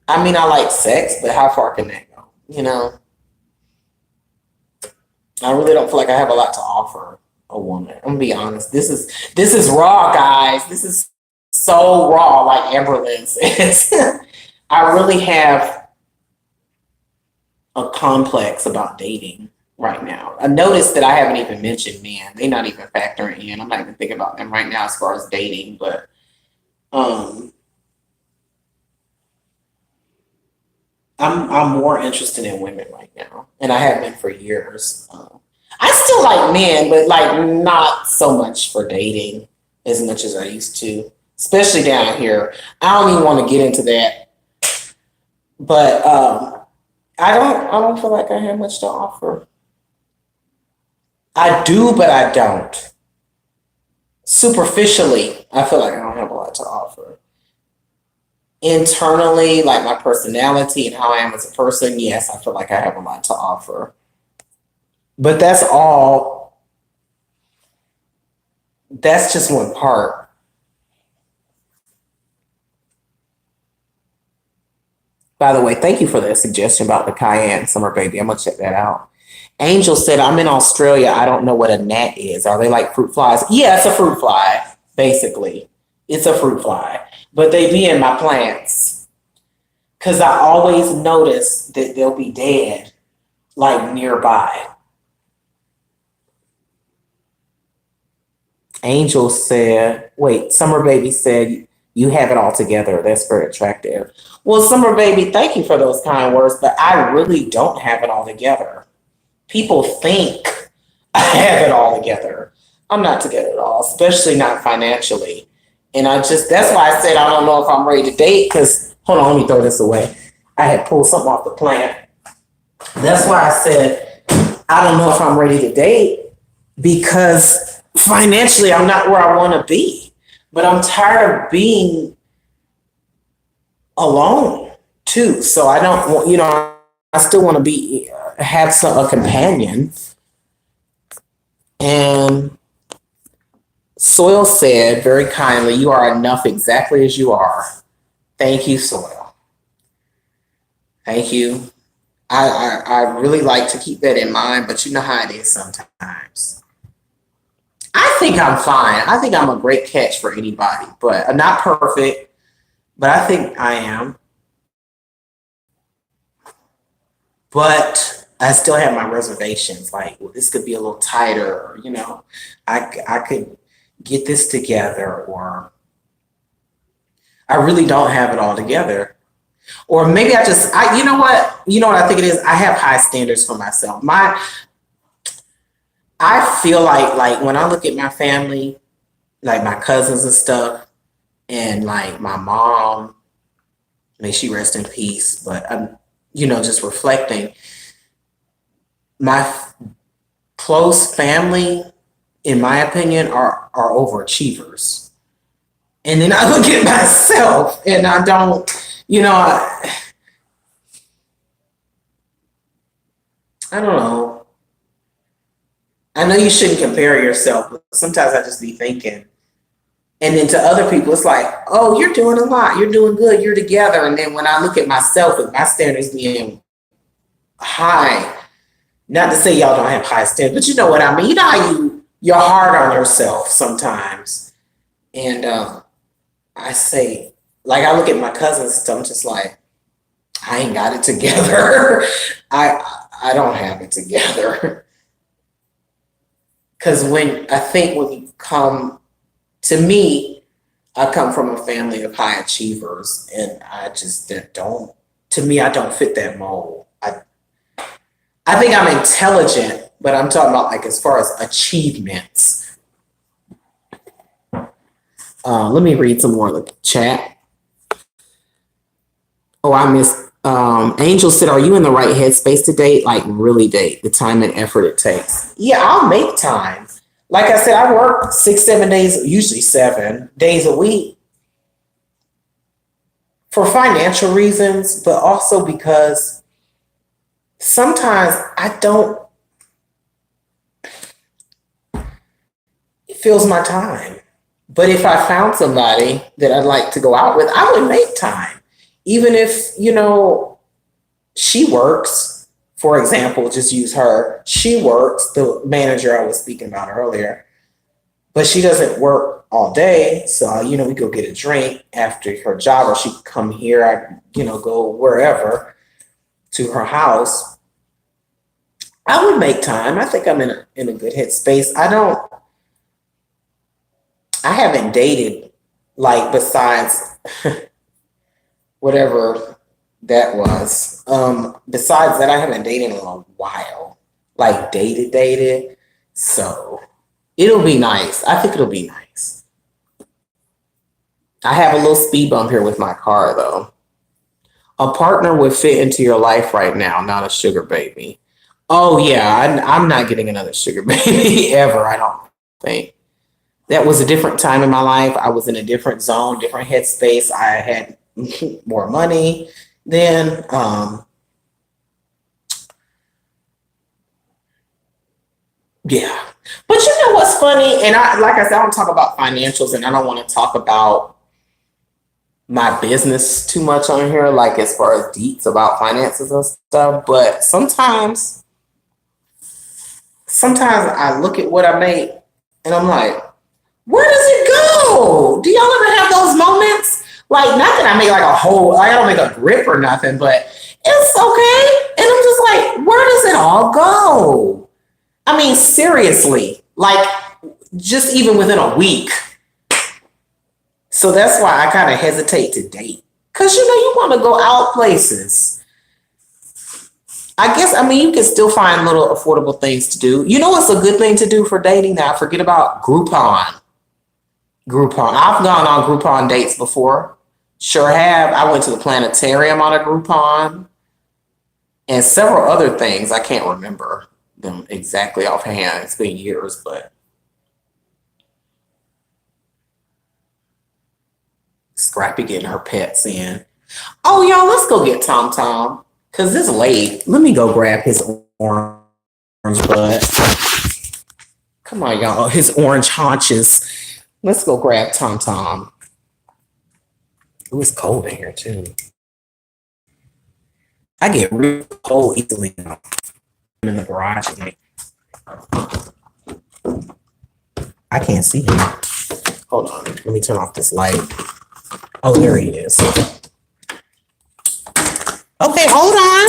I mean, I like sex, but how far can that go? I really don't feel like I have a lot to offer a woman. I'm gonna be honest. This is raw, guys. This is so raw, like Amberlynn says. I really have a complex about dating right now. I noticed that I haven't even mentioned men. They're not even factoring in. I'm not even thinking about them right now as far as dating, but I'm more interested in women right now, and I have been for years. I still like men, but like not so much for dating as much as I used to, especially down here. I don't even want to get into that, but I don't feel like I have much to offer. I do, but I don't. Superficially, I feel like I don't have a lot to offer. Internally, like my personality and how I am as a person, yes, I feel like I have a lot to offer. But that's just one part. By the way, thank you for that suggestion about the cayenne summer baby. I'm gonna check that out. Angel said, I'm in Australia. I don't know what a gnat is. Are they like fruit flies? Yeah, it's a fruit fly, basically. It's a fruit fly. but they be in my plants because I always notice that they'll be dead like nearby. Angel said, wait, Summer Baby said, you have it all together. That's very attractive. Well, Summer Baby, thank you for those kind words, but I really don't have it all together. People think I have it all together. I'm not together at all, especially not financially. And that's why I said I don't know if I'm ready to date because, hold on, let me throw this away. I had pulled something off the plant. That's why I said I don't know if I'm ready to date because financially I'm not where I want to be. But I'm tired of being alone too. So I don't want, I still want to have a companion. And Soil said very kindly, you are enough exactly as you are. Thank you, Soil. Thank you. I really like to keep that in mind, but you know how it is sometimes. I think I'm fine. I think I'm a great catch for anybody, but I'm not perfect, but I think I am. But I still have my reservations. Like, well, this could be a little tighter, or, I could get this together, or I really don't have it all together. Or maybe you know what I think it is? I have high standards for myself. I feel like when I look at my family, like my cousins and stuff, and like my mom, may she rest in peace, but I'm, just reflecting, my close family, in my opinion, are overachievers. And then I look at myself and I don't, I don't know. I know you shouldn't compare yourself, but sometimes I just be thinking. And then to other people, it's like, oh, you're doing a lot. You're doing good. You're together. And then when I look at myself and my standards being high, not to say y'all don't have high standards, but you know what I mean. You know how you're hard on yourself sometimes. And I say, like, I look at my cousins and stuff, I'm just like, I ain't got it together. I don't have it together. Because when you come to me, I come from a family of high achievers, and I just don't. To me, I don't fit that mold. I think I'm intelligent, but I'm talking about like as far as achievements. Let me read some more of the chat. Oh, I missed. Angel said, "Are you in the right headspace to date? Like really date? The time and effort it takes." Yeah, I'll make time. Like I said, I work 6-7 days, usually 7 days a week, for financial reasons, but also because sometimes it fills my time. But if I found somebody that I'd like to go out with, I would make time. Even if, she works, for example, just use her. She works, the manager I was speaking about earlier, but she doesn't work all day. So, we go get a drink after her job, or she could come here, I, go wherever to her house. I would make time. I think I'm in a good headspace. I haven't dated, like, besides whatever that was. Besides that, I haven't dated in a while. Like, dated. So it'll be nice. I think it'll be nice. I have a little speed bump here with my car, though. A partner would fit into your life right now, not a sugar baby. Oh, yeah, I'm not getting another sugar baby ever, I don't think. That was a different time in my life. I was in a different zone, different headspace. I had more money then. Yeah. But you know what's funny? And like I said, I don't talk about financials, and I don't want to talk about my business too much on here, like as far as deets about finances and stuff. But sometimes I look at what I make and I'm like, where does it go? Do y'all ever have those moments? Like, not that I make like a whole, like I don't make a grip or nothing, but it's okay. And I'm just like, where does it all go? I mean, seriously, like just even within a week. So that's why I kind of hesitate to date. Cause you want to go out places. I guess, I mean, you can still find little affordable things to do. You know what's a good thing to do for dating now? Forget about Groupon. Groupon. I've gone on Groupon dates before. Sure have. I went to the planetarium on a Groupon and several other things. I can't remember them exactly offhand. It's been years, but Scrappy getting her pets in. Oh, y'all, let's go get Tom Tom because it's late. Let me go grab his orange bud. Come on, y'all. His orange haunches. Let's go grab Tom Tom. It was cold in here too. I get real cold easily now. I'm in the garage. I can't see him. Hold on. Let me turn off this light. Oh, there he is. Okay, hold on.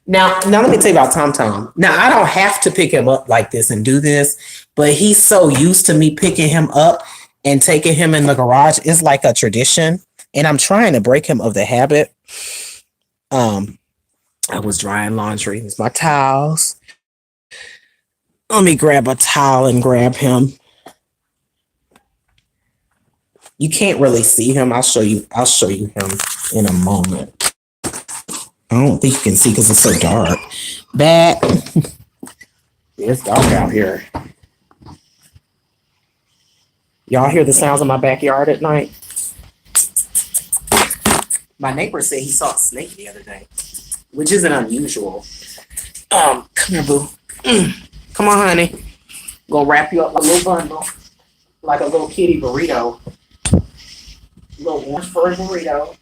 Now let me tell you about Tom Tom. Now, I don't have to pick him up like this and do this, but he's so used to me picking him up and taking him in the garage. It's like a tradition. And I'm trying to break him of the habit. I was drying laundry. Here's my towels. Let me grab a towel and grab him. You can't really see him. I'll show you him in a moment. I don't think you can see because it's so dark. Bat. It's dark out here. Y'all hear the sounds of my backyard at night? My neighbor said he saw a snake the other day, which isn't unusual. Come here, boo. Come on, honey. Gonna wrap you up in a little bundle, like a little kitty burrito. Little orange furry burrito.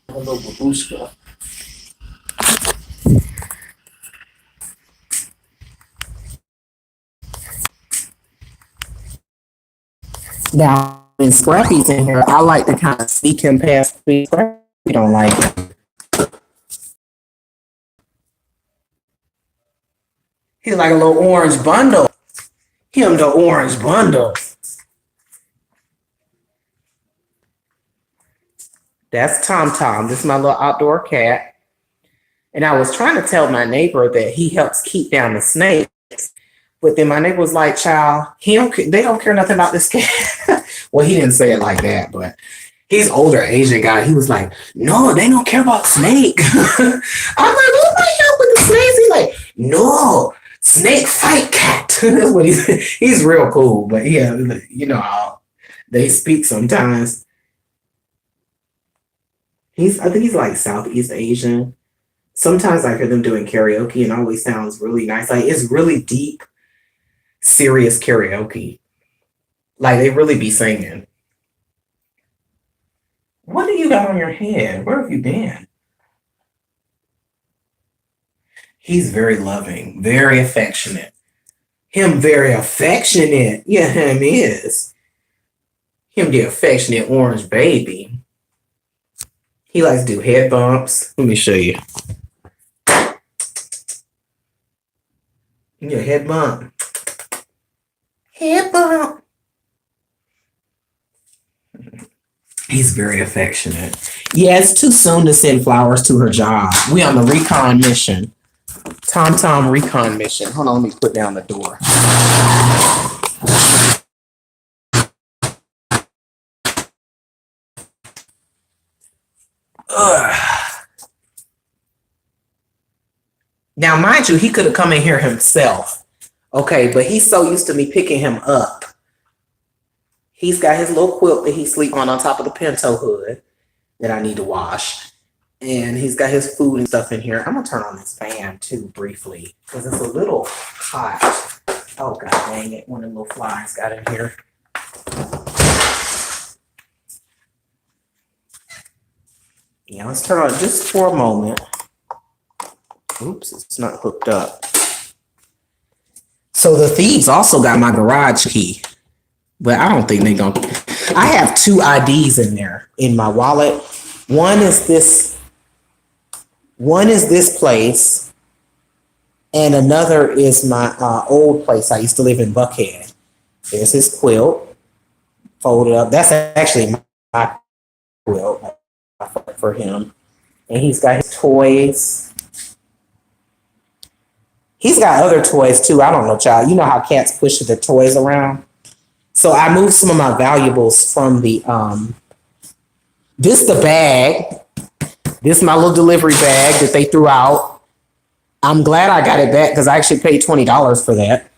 A little babushka. Now, when Scrappy's in here, I like to kind of sneak him past me. Scrappy don't like it. He's like a little orange bundle. Him the orange bundle. That's Tom Tom. This is my little outdoor cat. And I was trying to tell my neighbor that he helps keep down the snakes. But then my neighbor was like, child, they don't care nothing about this cat. Well, he didn't say it like that, but he's older Asian guy. He was like, no, they don't care about snake. I'm like, what might help with the snakes? He's like, no, snake fight cat. That's what he's real cool. But yeah, you know how they speak sometimes. I think he's like Southeast Asian. Sometimes I hear them doing karaoke and it always sounds really nice. Like it's really deep, serious karaoke. Like they really be singing. What do you got on your head? Where have you been? He's very loving, very affectionate. Him very affectionate. Yeah, him is. Him the affectionate orange baby. He likes to do head bumps. Let me show you. Yeah, head bump. Head bump. He's very affectionate. Yeah, it's too soon to send flowers to her job. We on the recon mission. Tom Tom recon mission. Hold on, let me put down the door. Ugh. Now, mind you, he could have come in here himself. Okay, but he's so used to me picking him up. He's got his little quilt that he sleep on top of the Pinto hood that I need to wash. And he's got his food and stuff in here. I'm going to turn on this fan too briefly because it's a little hot. Oh, God dang it. One of the little flies got in here. Yeah, let's turn on it just for a moment. Oops, it's not hooked up. So the thieves also got my garage key. But I don't think they're going to. I have two IDs in there in my wallet. One is this one is this place, and another is my old place. I used to live in Buckhead. There's his quilt folded up. That's actually my quilt for him. And he's got his toys. He's got other toys too. I don't know, child. You know how cats push their toys around? So I moved some of my valuables from the this the bag. This is my little delivery bag that they threw out. I'm glad I got it back because I actually paid $20 for that.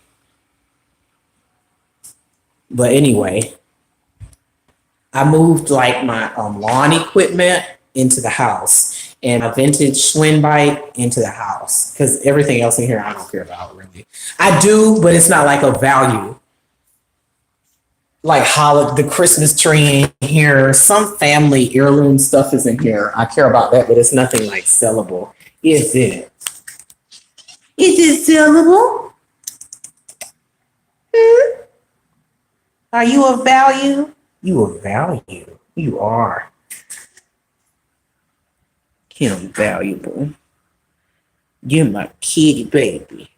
But anyway, I moved like my lawn equipment into the house and a vintage Schwinn bike into the house because everything else in here I don't care about really. I do, but it's not like a value. Like the Christmas tree in here, some family heirloom stuff is in here. I care about that, but it's nothing like sellable. Is it? Is it sellable? Hmm? Are you of value? You of value. You are. Him valuable. You're my kitty baby.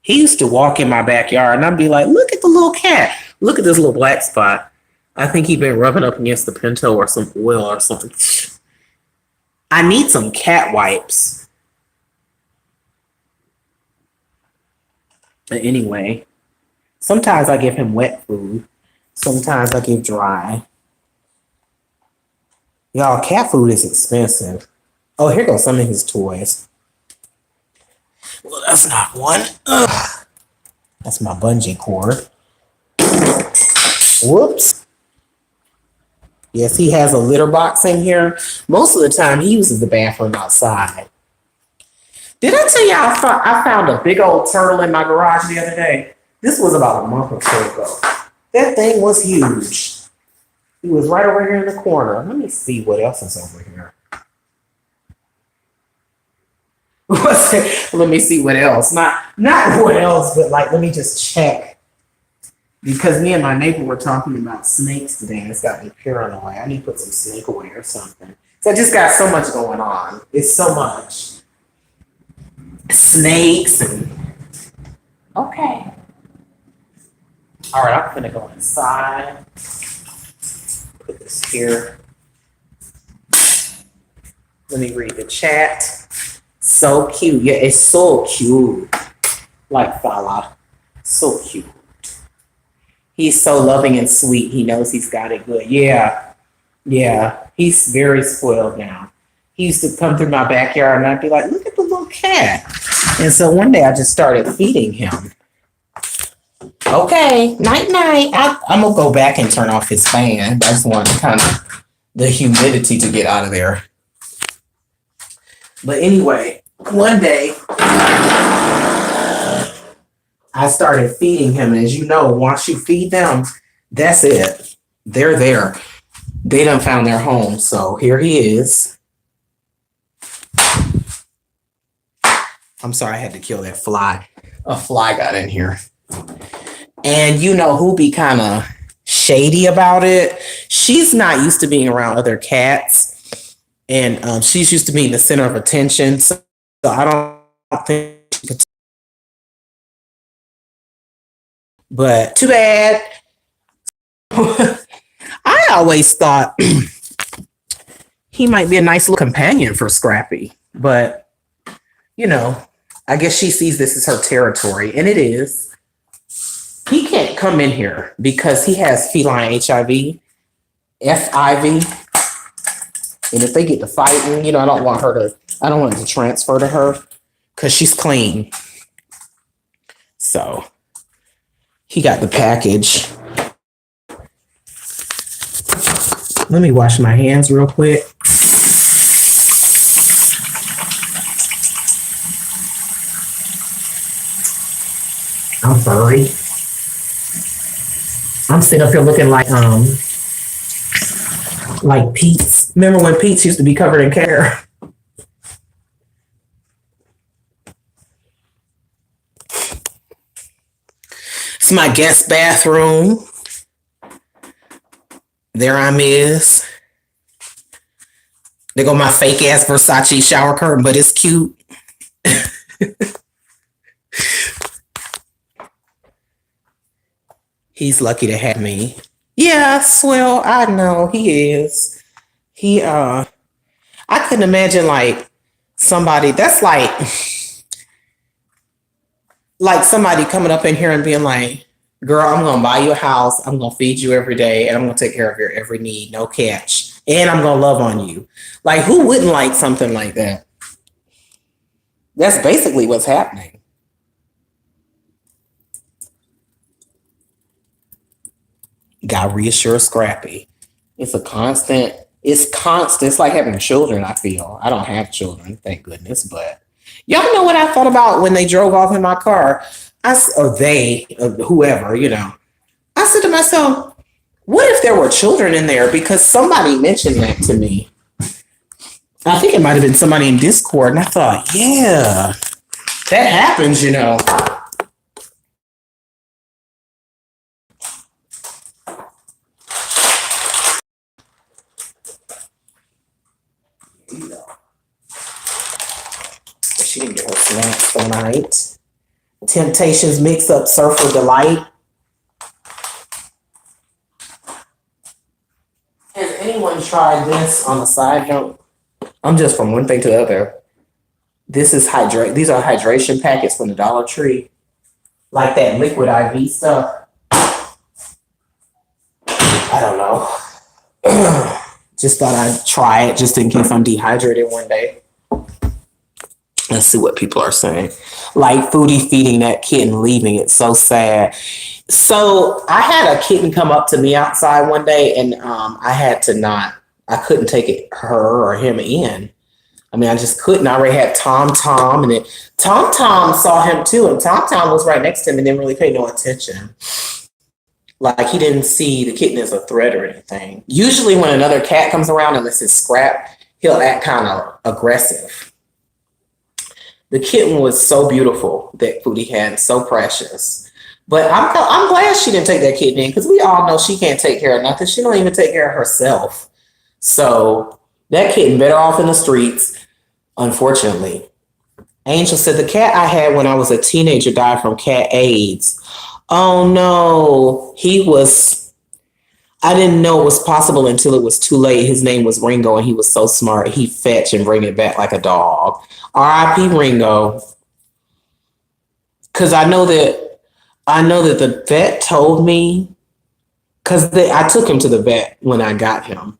He used to walk in my backyard and I'd be like, look at the little cat. Look at this little black spot. I think he'd been rubbing up against the Pinto or some oil or something. I need some cat wipes. But anyway, sometimes I give him wet food. Sometimes I give dry. Y'all, cat food is expensive. Oh, here goes some of his toys. Well, that's not one. Ugh. That's my bungee cord. Whoops. Yes, he has a litter box in here. Most of the time, he uses the bathroom outside. Did I tell you I found a big old turtle in my garage the other day? This was about a month or so ago. That thing was huge. He was right over here in the corner. Let me see what else is over here. Let me see what else. Not what else, but like let me just check. Because me and my neighbor were talking about snakes today and it's got me paranoid. I need to put some snake away or something. So I just got so much going on. It's so much. Snakes and okay. All right, I'm gonna go inside. Put this here. Let me read the chat. So cute. Yeah, it's so cute. Like Fala. So cute. He's so loving and sweet. He knows he's got it good. Yeah. Yeah. He's very spoiled now. He used to come through my backyard and I'd be like, look at the little cat. And so one day I just started feeding him. Okay, night night. I'm gonna go back and turn off his fan. I just want kind of the humidity to get out of there. But anyway, one day I started feeding him, and as you know, once you feed them, that's it. They're there. They done found their home. So here he is. I'm sorry, I had to kill that fly. A fly got in here. And you know who be kind of shady about it? She's not used to being around other cats. And she's used to being the center of attention. So I don't think she could. But too bad. I always thought he might be a nice little companion for Scrappy. But, you know, I guess she sees this as her territory. And it is. He can't come in here because he has feline HIV, FIV. And if they get to fighting, you know, I don't want it to transfer to her because she's clean. So he got the package. Let me wash my hands real quick. I'm furry. I'm sitting up here looking like Pete's. Remember when Pete's used to be covered in hair? It's my guest bathroom. There I'm is. They go my fake ass Versace shower curtain, but it's cute. He's lucky to have me. Yes, well, I know he is. He I couldn't imagine like somebody that's like somebody coming up in here and being like, girl, I'm gonna buy you a house, I'm gonna feed you every day, and I'm gonna take care of your every need, no catch. And I'm gonna love on you. Like who wouldn't like something like that? That's basically what's happening. Got reassure Scrappy. It's constant. It's like having children, I feel. I don't have children, thank goodness, but y'all know what I thought about when they drove off in my car? Or they, or whoever, I said to myself, what if there were children in there? Because somebody mentioned that to me. I think it might have been somebody in Discord, and I thought, yeah, that happens. She didn't get her snacks tonight. Temptations mix up Surfer Delight. Has anyone tried this on a side note? I'm just from one thing to the other. These are hydration packets from the Dollar Tree. Like that liquid IV stuff. I don't know. Just thought I'd try it just in case I'm dehydrated one day. Let's see what people are saying. Like Foodie feeding that kitten, leaving it. So sad. So I had a kitten come up to me outside one day, and I couldn't take her or him in. I mean, I just couldn't. I already had Tom Tom, and then Tom Tom saw him too, and Tom Tom was right next to him and didn't really pay no attention. Like he didn't see the kitten as a threat or anything. Usually when another cat comes around, unless it's Scrap, he'll act kind of aggressive. The kitten was so beautiful that Foodie had, so precious. But I'm glad she didn't take that kitten in, because we all know she can't take care of nothing. She don't even take care of herself. So that kitten better off in the streets, unfortunately. Angel said the cat I had when I was a teenager died from cat AIDS. Oh no, I didn't know it was possible until it was too late. His name was Ringo, and he was so smart. He'd fetch and bring it back like a dog. R.I.P. Ringo. Because I know that the vet told me, because I took him to the vet when I got him.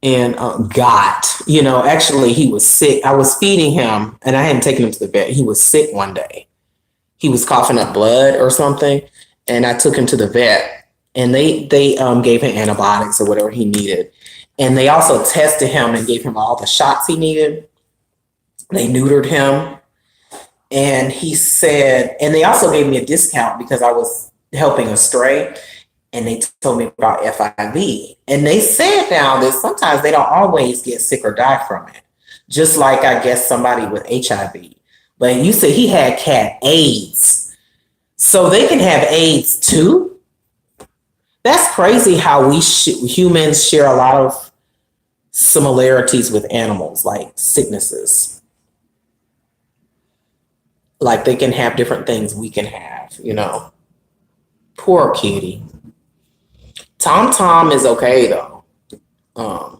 And actually he was sick. I was feeding him, and I hadn't taken him to the vet. He was sick one day. He was coughing up blood or something, and I took him to the vet, and they gave him antibiotics or whatever he needed, and they also tested him and gave him all the shots he needed. They neutered him, and he said, and they also gave me a discount because I was helping a stray, and they told me about FIV, and they said now that sometimes they don't always get sick or die from it, just like I guess somebody with HIV. But you said he had cat AIDS. So they can have AIDS too? That's crazy how we humans share a lot of similarities with animals, like sicknesses. Like they can have different things we can have. Poor kitty. Tom Tom is okay though. At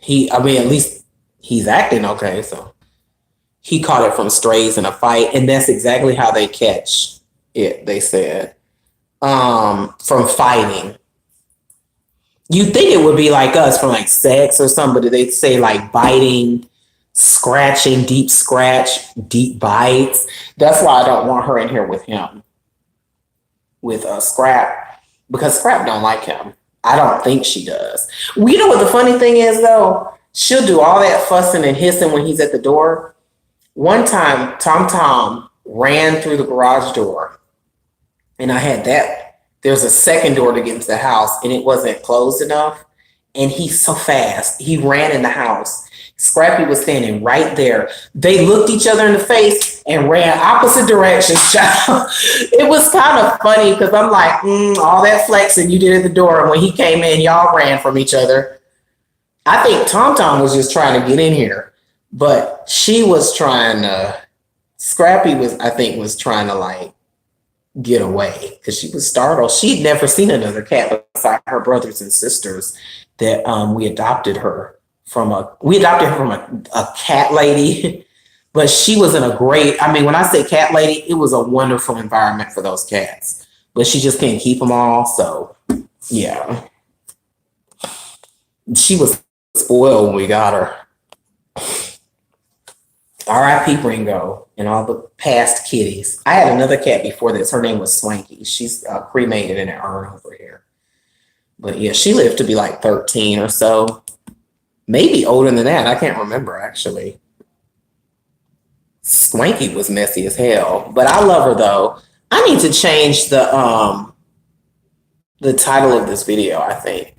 least he's acting okay, so. He caught it from strays in a fight, and that's exactly how they catch it, they said. From fighting. You'd think it would be like us from like sex or something, but they'd say like biting, scratching, deep scratch, deep bites. That's why I don't want her in here with him. With Scrap. Because Scrap don't like him. I don't think she does. Well, you know what the funny thing is though? She'll do all that fussing and hissing when he's at the door. One time, Tom Tom ran through the garage door, and I had that. There's a second door to get into the house, and it wasn't closed enough. And he's so fast. He ran in the house. Scrappy was standing right there. They looked each other in the face, and ran opposite directions, child. It was kind of funny because I'm like, all that flexing you did at the door. And when he came in, y'all ran from each other. I think Tom Tom was just trying to get in here, but she was trying to, Scrappy was, I think, was trying to like get away because she was startled. She'd never seen another cat beside her brothers and sisters that we adopted her from a cat lady. But she was in a great, I mean, when I say cat lady, it was a wonderful environment for those cats. But she just can't keep them all. So, yeah. She was spoiled when we got her. R.I.P. Ringo and all the past kitties. I had another cat before this. Her name was Swanky. She's cremated in an urn over here. But yeah, she lived to be like 13 or so. Maybe older than that. I can't remember, actually. Swanky was messy as hell. But I love her, though. I need to change the title of this video, I think.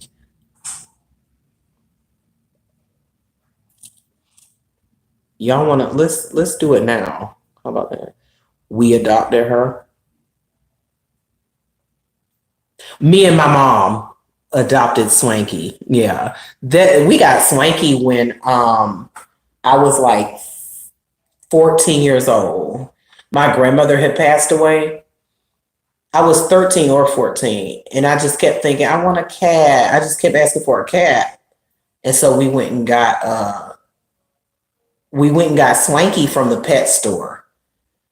Y'all wanna let's do it now. How about that? We adopted her. Me and my mom adopted Swanky. Yeah. That we got Swanky when I was like 14 years old. My grandmother had passed away. I was 13 or 14, and I just kept thinking, I want a cat. I just kept asking for a cat. And so we went and got Swanky from the pet store.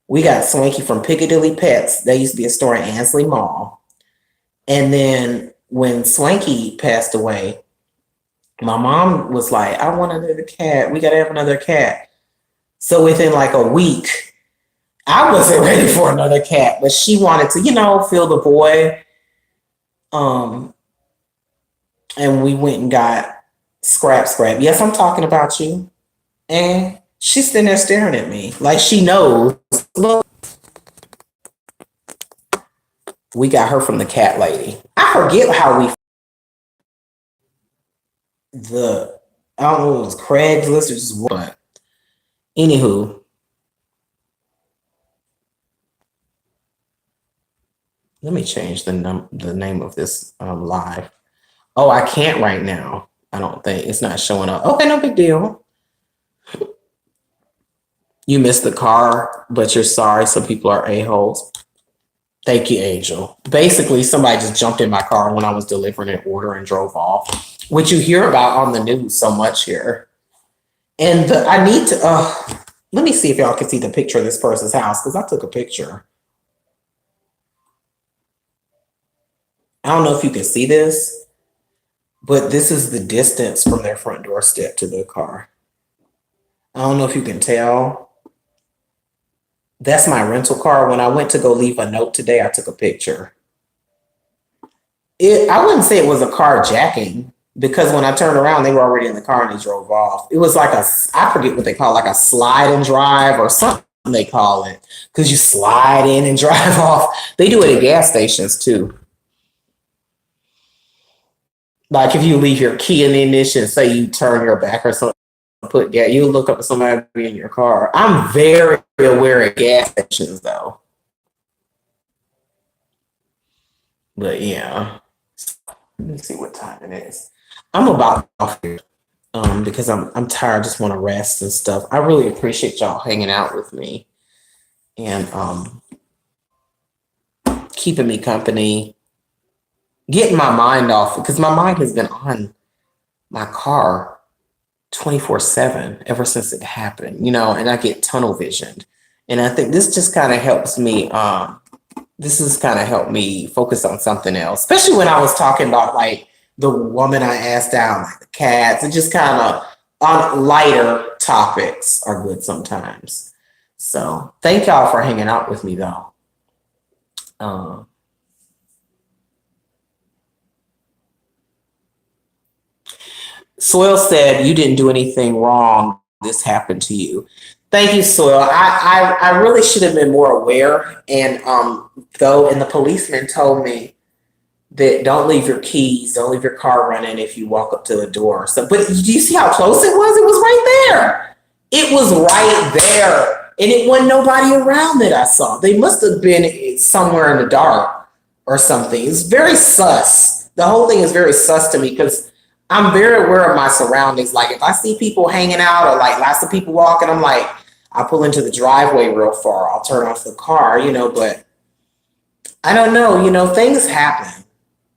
We got Swanky from Piccadilly Pets. There used to be a store in Ansley Mall. And then when Swanky passed away, my mom was like, I want another cat. We got to have another cat. So within like a week, I wasn't ready for another cat, but she wanted to, fill the void. And we went and got Scrap. Yes, I'm talking about you. And she's sitting there staring at me like she knows. Look, we got her from the cat lady. I forget how I don't know if it was Craigslist or just what. Anywho, let me change the name of this live. Oh, I can't right now. I don't think it's not showing up. Okay, no big deal. You missed the car, but you're sorry. Some people are a-holes. Thank you, Angel. Basically, somebody just jumped in my car when I was delivering an order and drove off, which you hear about on the news so much here. And I need to, let me see if y'all can see the picture of this person's house, because I took a picture. I don't know if you can see this, but this is the distance from their front doorstep to the car. I don't know if you can tell. That's my rental car. When I went to go leave a note today, I took a picture. I wouldn't say it was a carjacking, because when I turned around, they were already in the car and they drove off. It was like I forget what they call it, like a slide and drive or something they call it, because you slide in and drive off. They do it at gas stations too. Like if you leave your key in the ignition, say you turn your back or something, put gas, you look up at somebody in your car. I'm very aware of gas stations though. But yeah, let me see what time it is. I'm about off here because I'm tired. Just want to rest and stuff. I really appreciate y'all hanging out with me and keeping me company, getting my mind off, because my mind has been on my car 24/7 ever since it happened, and I get tunnel visioned. And I think this just kind of helps me. This has kind of helped me focus on something else, especially when I was talking about like the woman I asked out, like the cats, and just kind of on lighter topics are good sometimes. So thank y'all for hanging out with me though. Soil said, you didn't do anything wrong. This happened to you. Thank you, Soil. I really should have been more aware. And the policeman told me that don't leave your keys, don't leave your car running if you walk up to the door. So, but do you see how close it was? It was right there. It was right there. And it wasn't nobody around that I saw. They must have been somewhere in the dark or something. It's very sus. The whole thing is very sus to me because I'm very aware of my surroundings. Like if I see people hanging out or like lots of people walking, I'm like, I'll pull into the driveway real far. I'll turn off the car, but I don't know, things happen.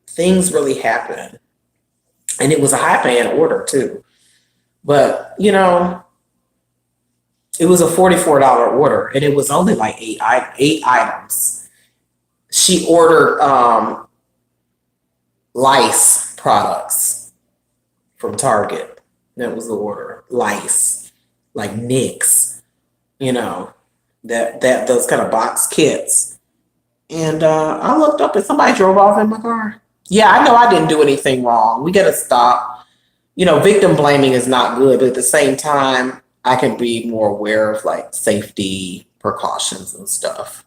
Things really happen. And it was a high paying order too. But, it was a $44 order and it was only like eight items. She ordered lice products from Target. That was the order. Lice, like Nicks, that those kind of box kits. And I looked up and somebody drove off in my car. Yeah, I know I didn't do anything wrong. We got to stop. Victim blaming is not good, but at the same time, I can be more aware of like safety precautions and stuff.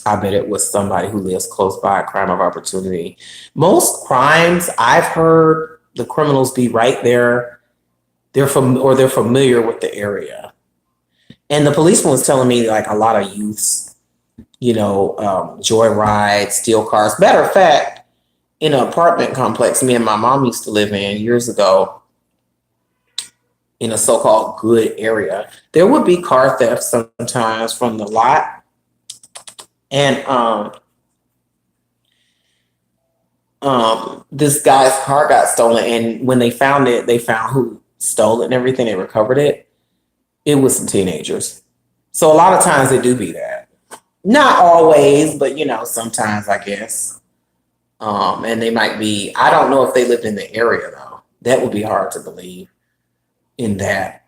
I bet it was somebody who lives close by, a crime of opportunity. Most crimes I've heard the criminals be right there. They're familiar with the area. And the policeman was telling me like a lot of youths, joyride, steal cars. Matter of fact, in an apartment complex me and my mom used to live in years ago, in a so-called good area, there would be car theft sometimes from the lot. And this guy's car got stolen, and when they found it, they found who stole it and everything. They recovered it. It was some teenagers. So a lot of times they do be that. Not always, but sometimes I guess. And they might be, I don't know if they lived in the area though. That would be hard to believe in that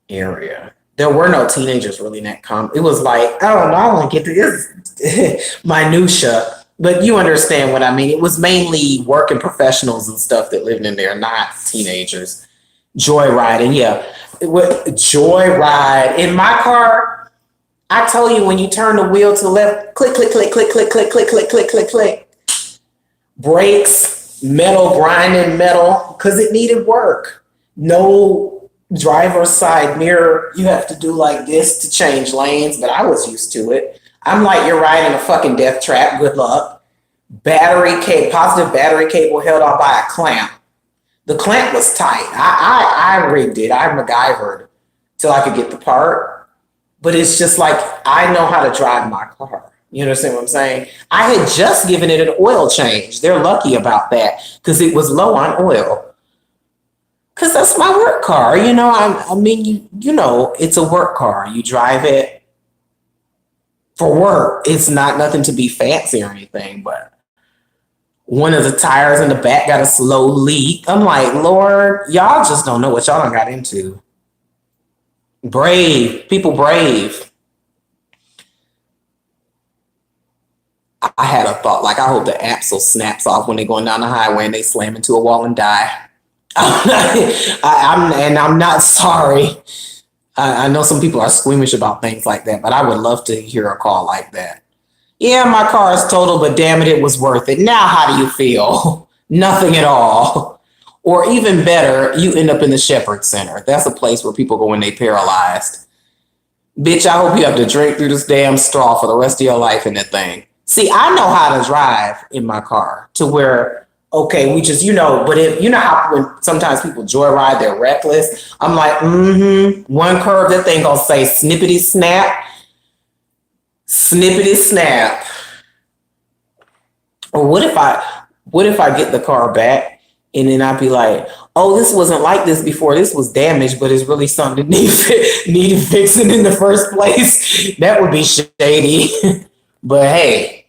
area. There were no teenagers really in that It was like, I don't know, I don't get to this minutia, but you understand what I mean. It was mainly working professionals and stuff that lived in there, not teenagers. Joyriding, yeah. Joyride. In my car, I tell you, when you turn the wheel to the left, click, click, click, click, click, click, click, click, click, click, click. Brakes, metal, grinding metal, because it needed work. No driver's side mirror. You have to do like this to change lanes, but I was used to it. I'm like, you're riding a fucking death trap. Good luck. Positive battery cable held on by a clamp. The clamp was tight. I rigged it. I MacGyvered till I could get the part. But it's just like, I know how to drive my car. You understand what I'm saying? I had just given it an oil change. They're lucky about that because it was low on oil. Because that's my work car. It's a work car. You drive it for work. It's not nothing to be fancy or anything, but one of the tires in the back got a slow leak. I'm like, Lord, y'all just don't know what y'all done got into. Brave. People brave. I had a thought, like, I hope the axle snaps off when they're going down the highway and they slam into a wall and die. I'm not sorry. I know some people are squeamish about things like that, but I would love to hear a call like that. Yeah, my car is total, but damn it was worth it. Now, how do you feel? Nothing at all. Or even better, you end up in the Shepherd Center. That's a place where people go when they paralyzed. Bitch, I hope you have to drink through this damn straw for the rest of your life in that thing. See, I know how to drive in my car to where, okay, we just, but if how when sometimes people joyride, they're reckless. I'm like, one curve, that thing gonna say snippety snap. Snippety snap. Or what if I get the car back and then I'd be like, oh, this wasn't like this before. This was damaged, but it's really something that needed fixing in the first place. That would be shady. But hey,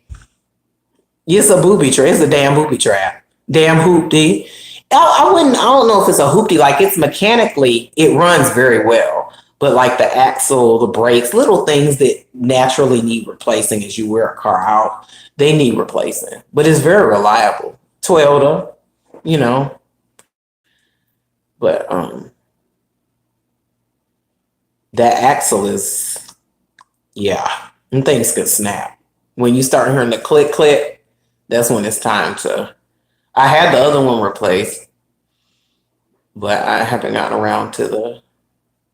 it's a booby trap. It's a damn booby trap. Damn hoopty. I don't know if it's a hoopty. Like, it's mechanically, it runs very well. But like the axle, the brakes, little things that naturally need replacing as you wear a car out, they need replacing. But it's very reliable. Toyota, But that axle is, yeah, and things could snap. When you start hearing the click, click, that's when it's time to. I had the other one replaced. but I haven't gotten around to the.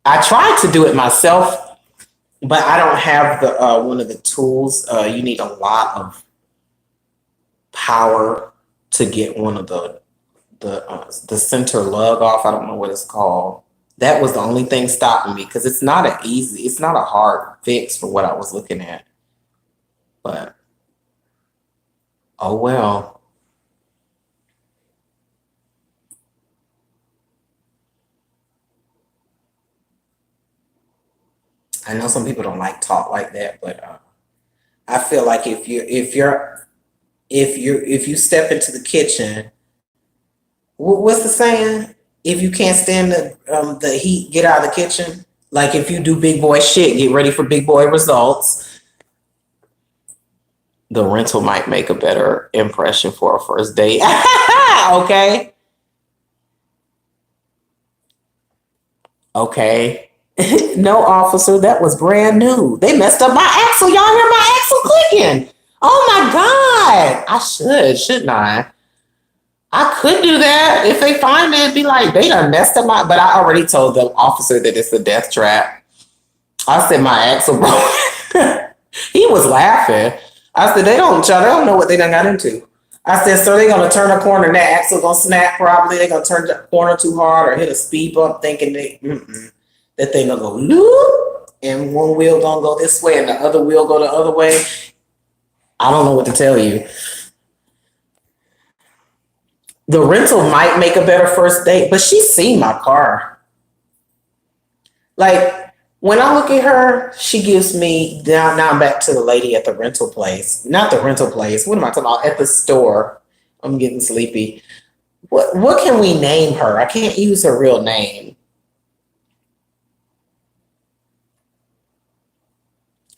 I tried to do it myself, but I don't have the one of the tools. You need a lot of power to get one of the center lug off. I don't know what it's called. That was the only thing stopping me because it's not a hard fix for what I was looking at. But oh well. I know some people don't like talk like that, but I feel like if you step into the kitchen, what's the saying? If you can't stand the heat, get out of the kitchen. Like if you do big boy shit, get ready for big boy results. The rental might make a better impression for a first date. Okay. Okay. No, officer, that was brand new. They messed up my axle. Y'all hear my axle clicking? Oh my God. Shouldn't I? I could do that. If they find it, be like, they done messed up my, but I already told the officer that it's a death trap. I said my axle broke. He was laughing. I said, they don't know what they done got into. I said, so they're gonna turn a corner and that axle gonna snap probably. They're gonna turn the corner too hard or hit a speed bump thinking that thing gonna go loop and one wheel gonna go this way and the other wheel go the other way. I don't know what to tell you. The rental might make a better first date, but she's seen my car. Like when I look at her, she gives me now I'm back to the lady at the rental place. Not the rental place. What am I talking about? At the store. I'm getting sleepy. What can we name her? I can't use her real name.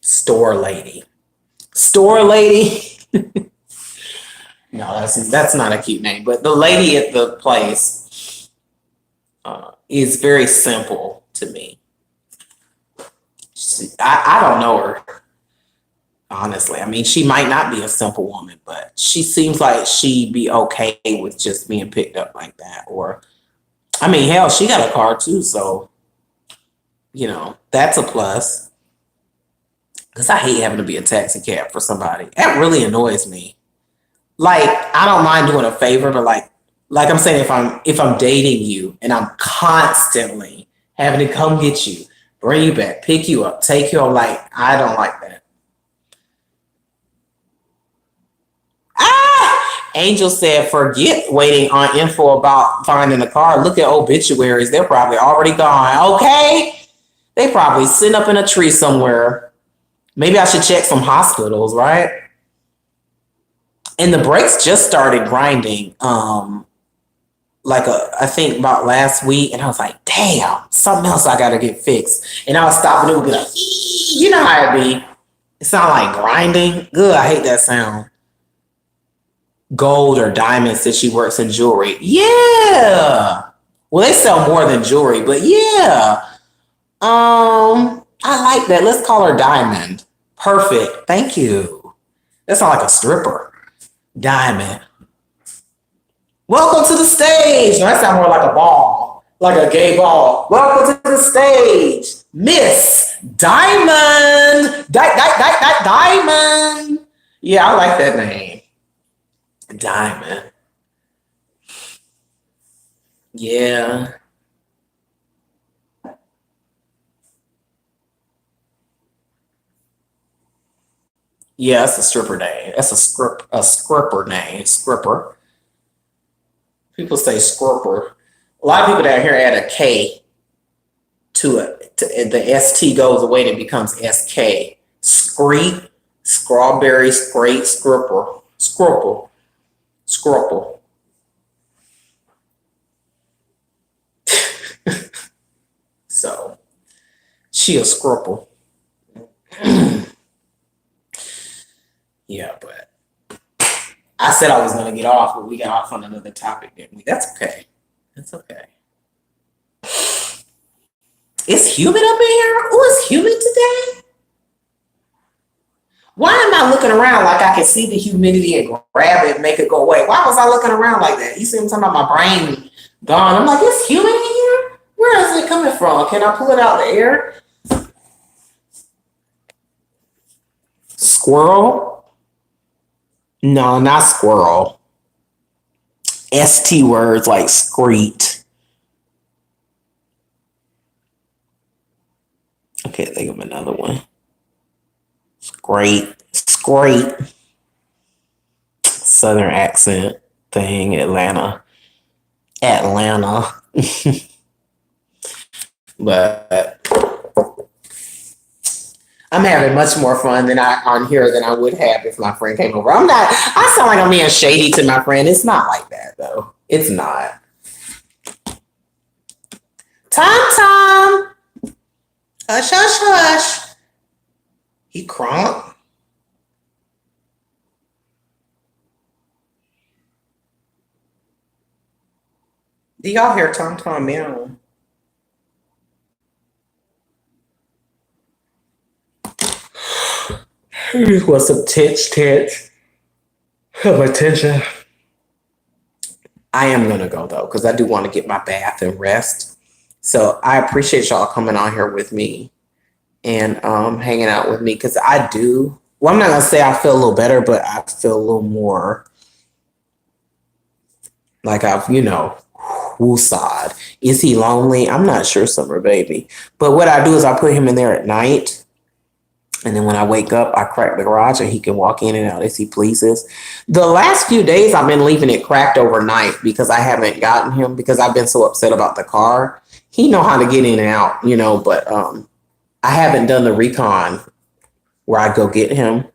Store lady. Store lady. No, that's not a cute name. But the lady at the place is very simple to me. I don't know her, honestly. I mean, she might not be a simple woman, but she seems like she'd be okay with just being picked up like that. Or, I mean, hell, she got a car too, so that's a plus. Because I hate having to be a taxi cab for somebody. That really annoys me. Like, I don't mind doing a favor, but like I'm saying, if I'm dating you and I'm constantly having to come get you, bring you back, pick you up, take you home, like I don't like that. Angel said, forget waiting on info about finding the car. Look at obituaries. They're probably already gone. Okay. They probably sitting up in a tree somewhere. Maybe I should check some hospitals, right? And the brakes just started grinding. I think about last week, and I was like, damn, something else I gotta get fixed. And I was stopping, it would be like, you know how it be. It sound like grinding. Good, I hate that sound. Gold or diamonds that she works in jewelry. Yeah. Well, they sell more than jewelry, but yeah. I like that. Let's call her Diamond. Perfect. Thank you. That sounds like a stripper. Diamond. Welcome to the stage. No, that sounds more like a ball, like a gay ball. Welcome to the stage, Miss Diamond. Diamond. Yeah, I like that name. Diamond. Yeah. Yeah, that's a stripper name. That's a scripper name. Scripper. People say scripper. A lot of people down here add a K to it. The ST goes away and it becomes SK. Screep, strawberry, scrape, scripper, scruple, scruple. So she a scruple. Yeah, but I said I was gonna get off, but we got off on another topic, didn't we? That's okay. That's okay. It's humid up in here. Oh, it's humid today. Why am I looking around like I can see the humidity and grab it and make it go away? Why was I looking around like that? You see what I'm talking about? My brain gone. I'm like, it's humid in here? Where is it coming from? Can I pull it out of the air? Squirrel? No, not squirrel. ST words like screet. Okay, think of another one. Scrape. Scrape. Southern accent thing, Atlanta. Atlanta. But I'm having much more fun than I on here than I would have if my friend came over. I'm not. I sound like I'm being shady to my friend. It's not like that though. It's not. Tom. Hush, hush, hush. He crunk. Do y'all hear Tom meow? He just wants some titch of attention. I am gonna go though, because I do want to get my bath and rest. So I appreciate y'all coming on here with me and hanging out with me because I do. Well, I'm not gonna say I feel a little better, but I feel a little more like I've, woosad. Is he lonely? I'm not sure, Summer Baby. But what I do is I put him in there at night. And then when I wake up, I crack the garage and he can walk in and out as he pleases. The last few days, I've been leaving it cracked overnight because I haven't gotten him because I've been so upset about the car. He know how to get in and out, but I haven't done the recon where I go get him.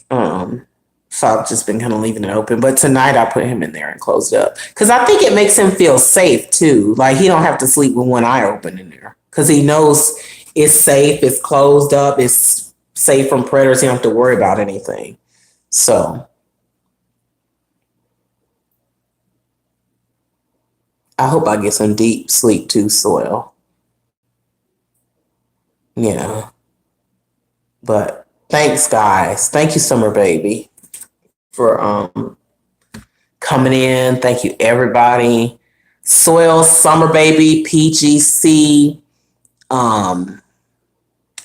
So I've just been kind of leaving it open. But tonight I put him in there and closed it up because I think it makes him feel safe too. Like he don't have to sleep with one eye open in there because he knows it's safe, it's closed up, it's safe from predators. He don't have to worry about anything. So I hope I get some deep sleep too, Soil. Yeah. But thanks, guys. Thank you, Summer Baby, for coming in. Thank you, everybody. Soil, Summer Baby, PGC,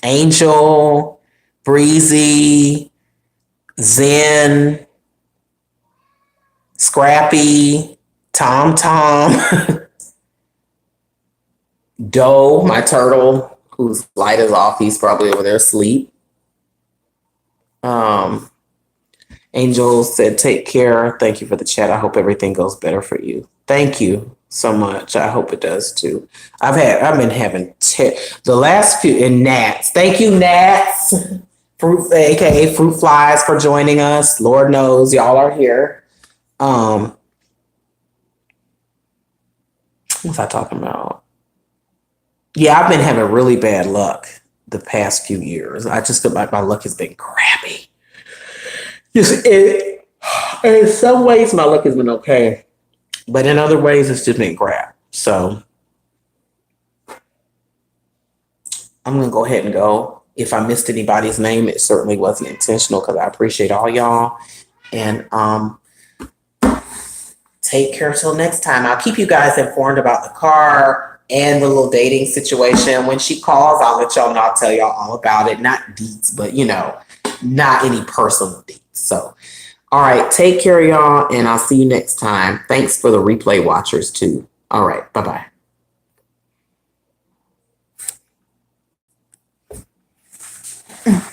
Angel, Breezy, Zen, Scrappy, Tom, Doe, my turtle, whose light is off. He's probably over there asleep. Angel said, take care. Thank you for the chat. I hope everything goes better for you. Thank you so much. I hope it does too. I've been having the last few, and Nats. Thank you, Nats. Fruit, aka Fruit Flies, for joining us. Lord knows y'all are here. What was I talking about? Yeah, I've been having really bad luck the past few years. I just feel like my luck has been crappy. In some ways, my luck has been okay, but in other ways, it's just been crap. So I'm gonna go ahead and go. If I missed anybody's name, it certainly wasn't intentional because I appreciate all y'all. And take care till next time. I'll keep you guys informed about the car and the little dating situation. When she calls, I'll let y'all know. I'll tell y'all all about it. Not deets, but not any personal deets. So, all right, take care, y'all, and I'll see you next time. Thanks for the replay watchers too. All right, bye-bye.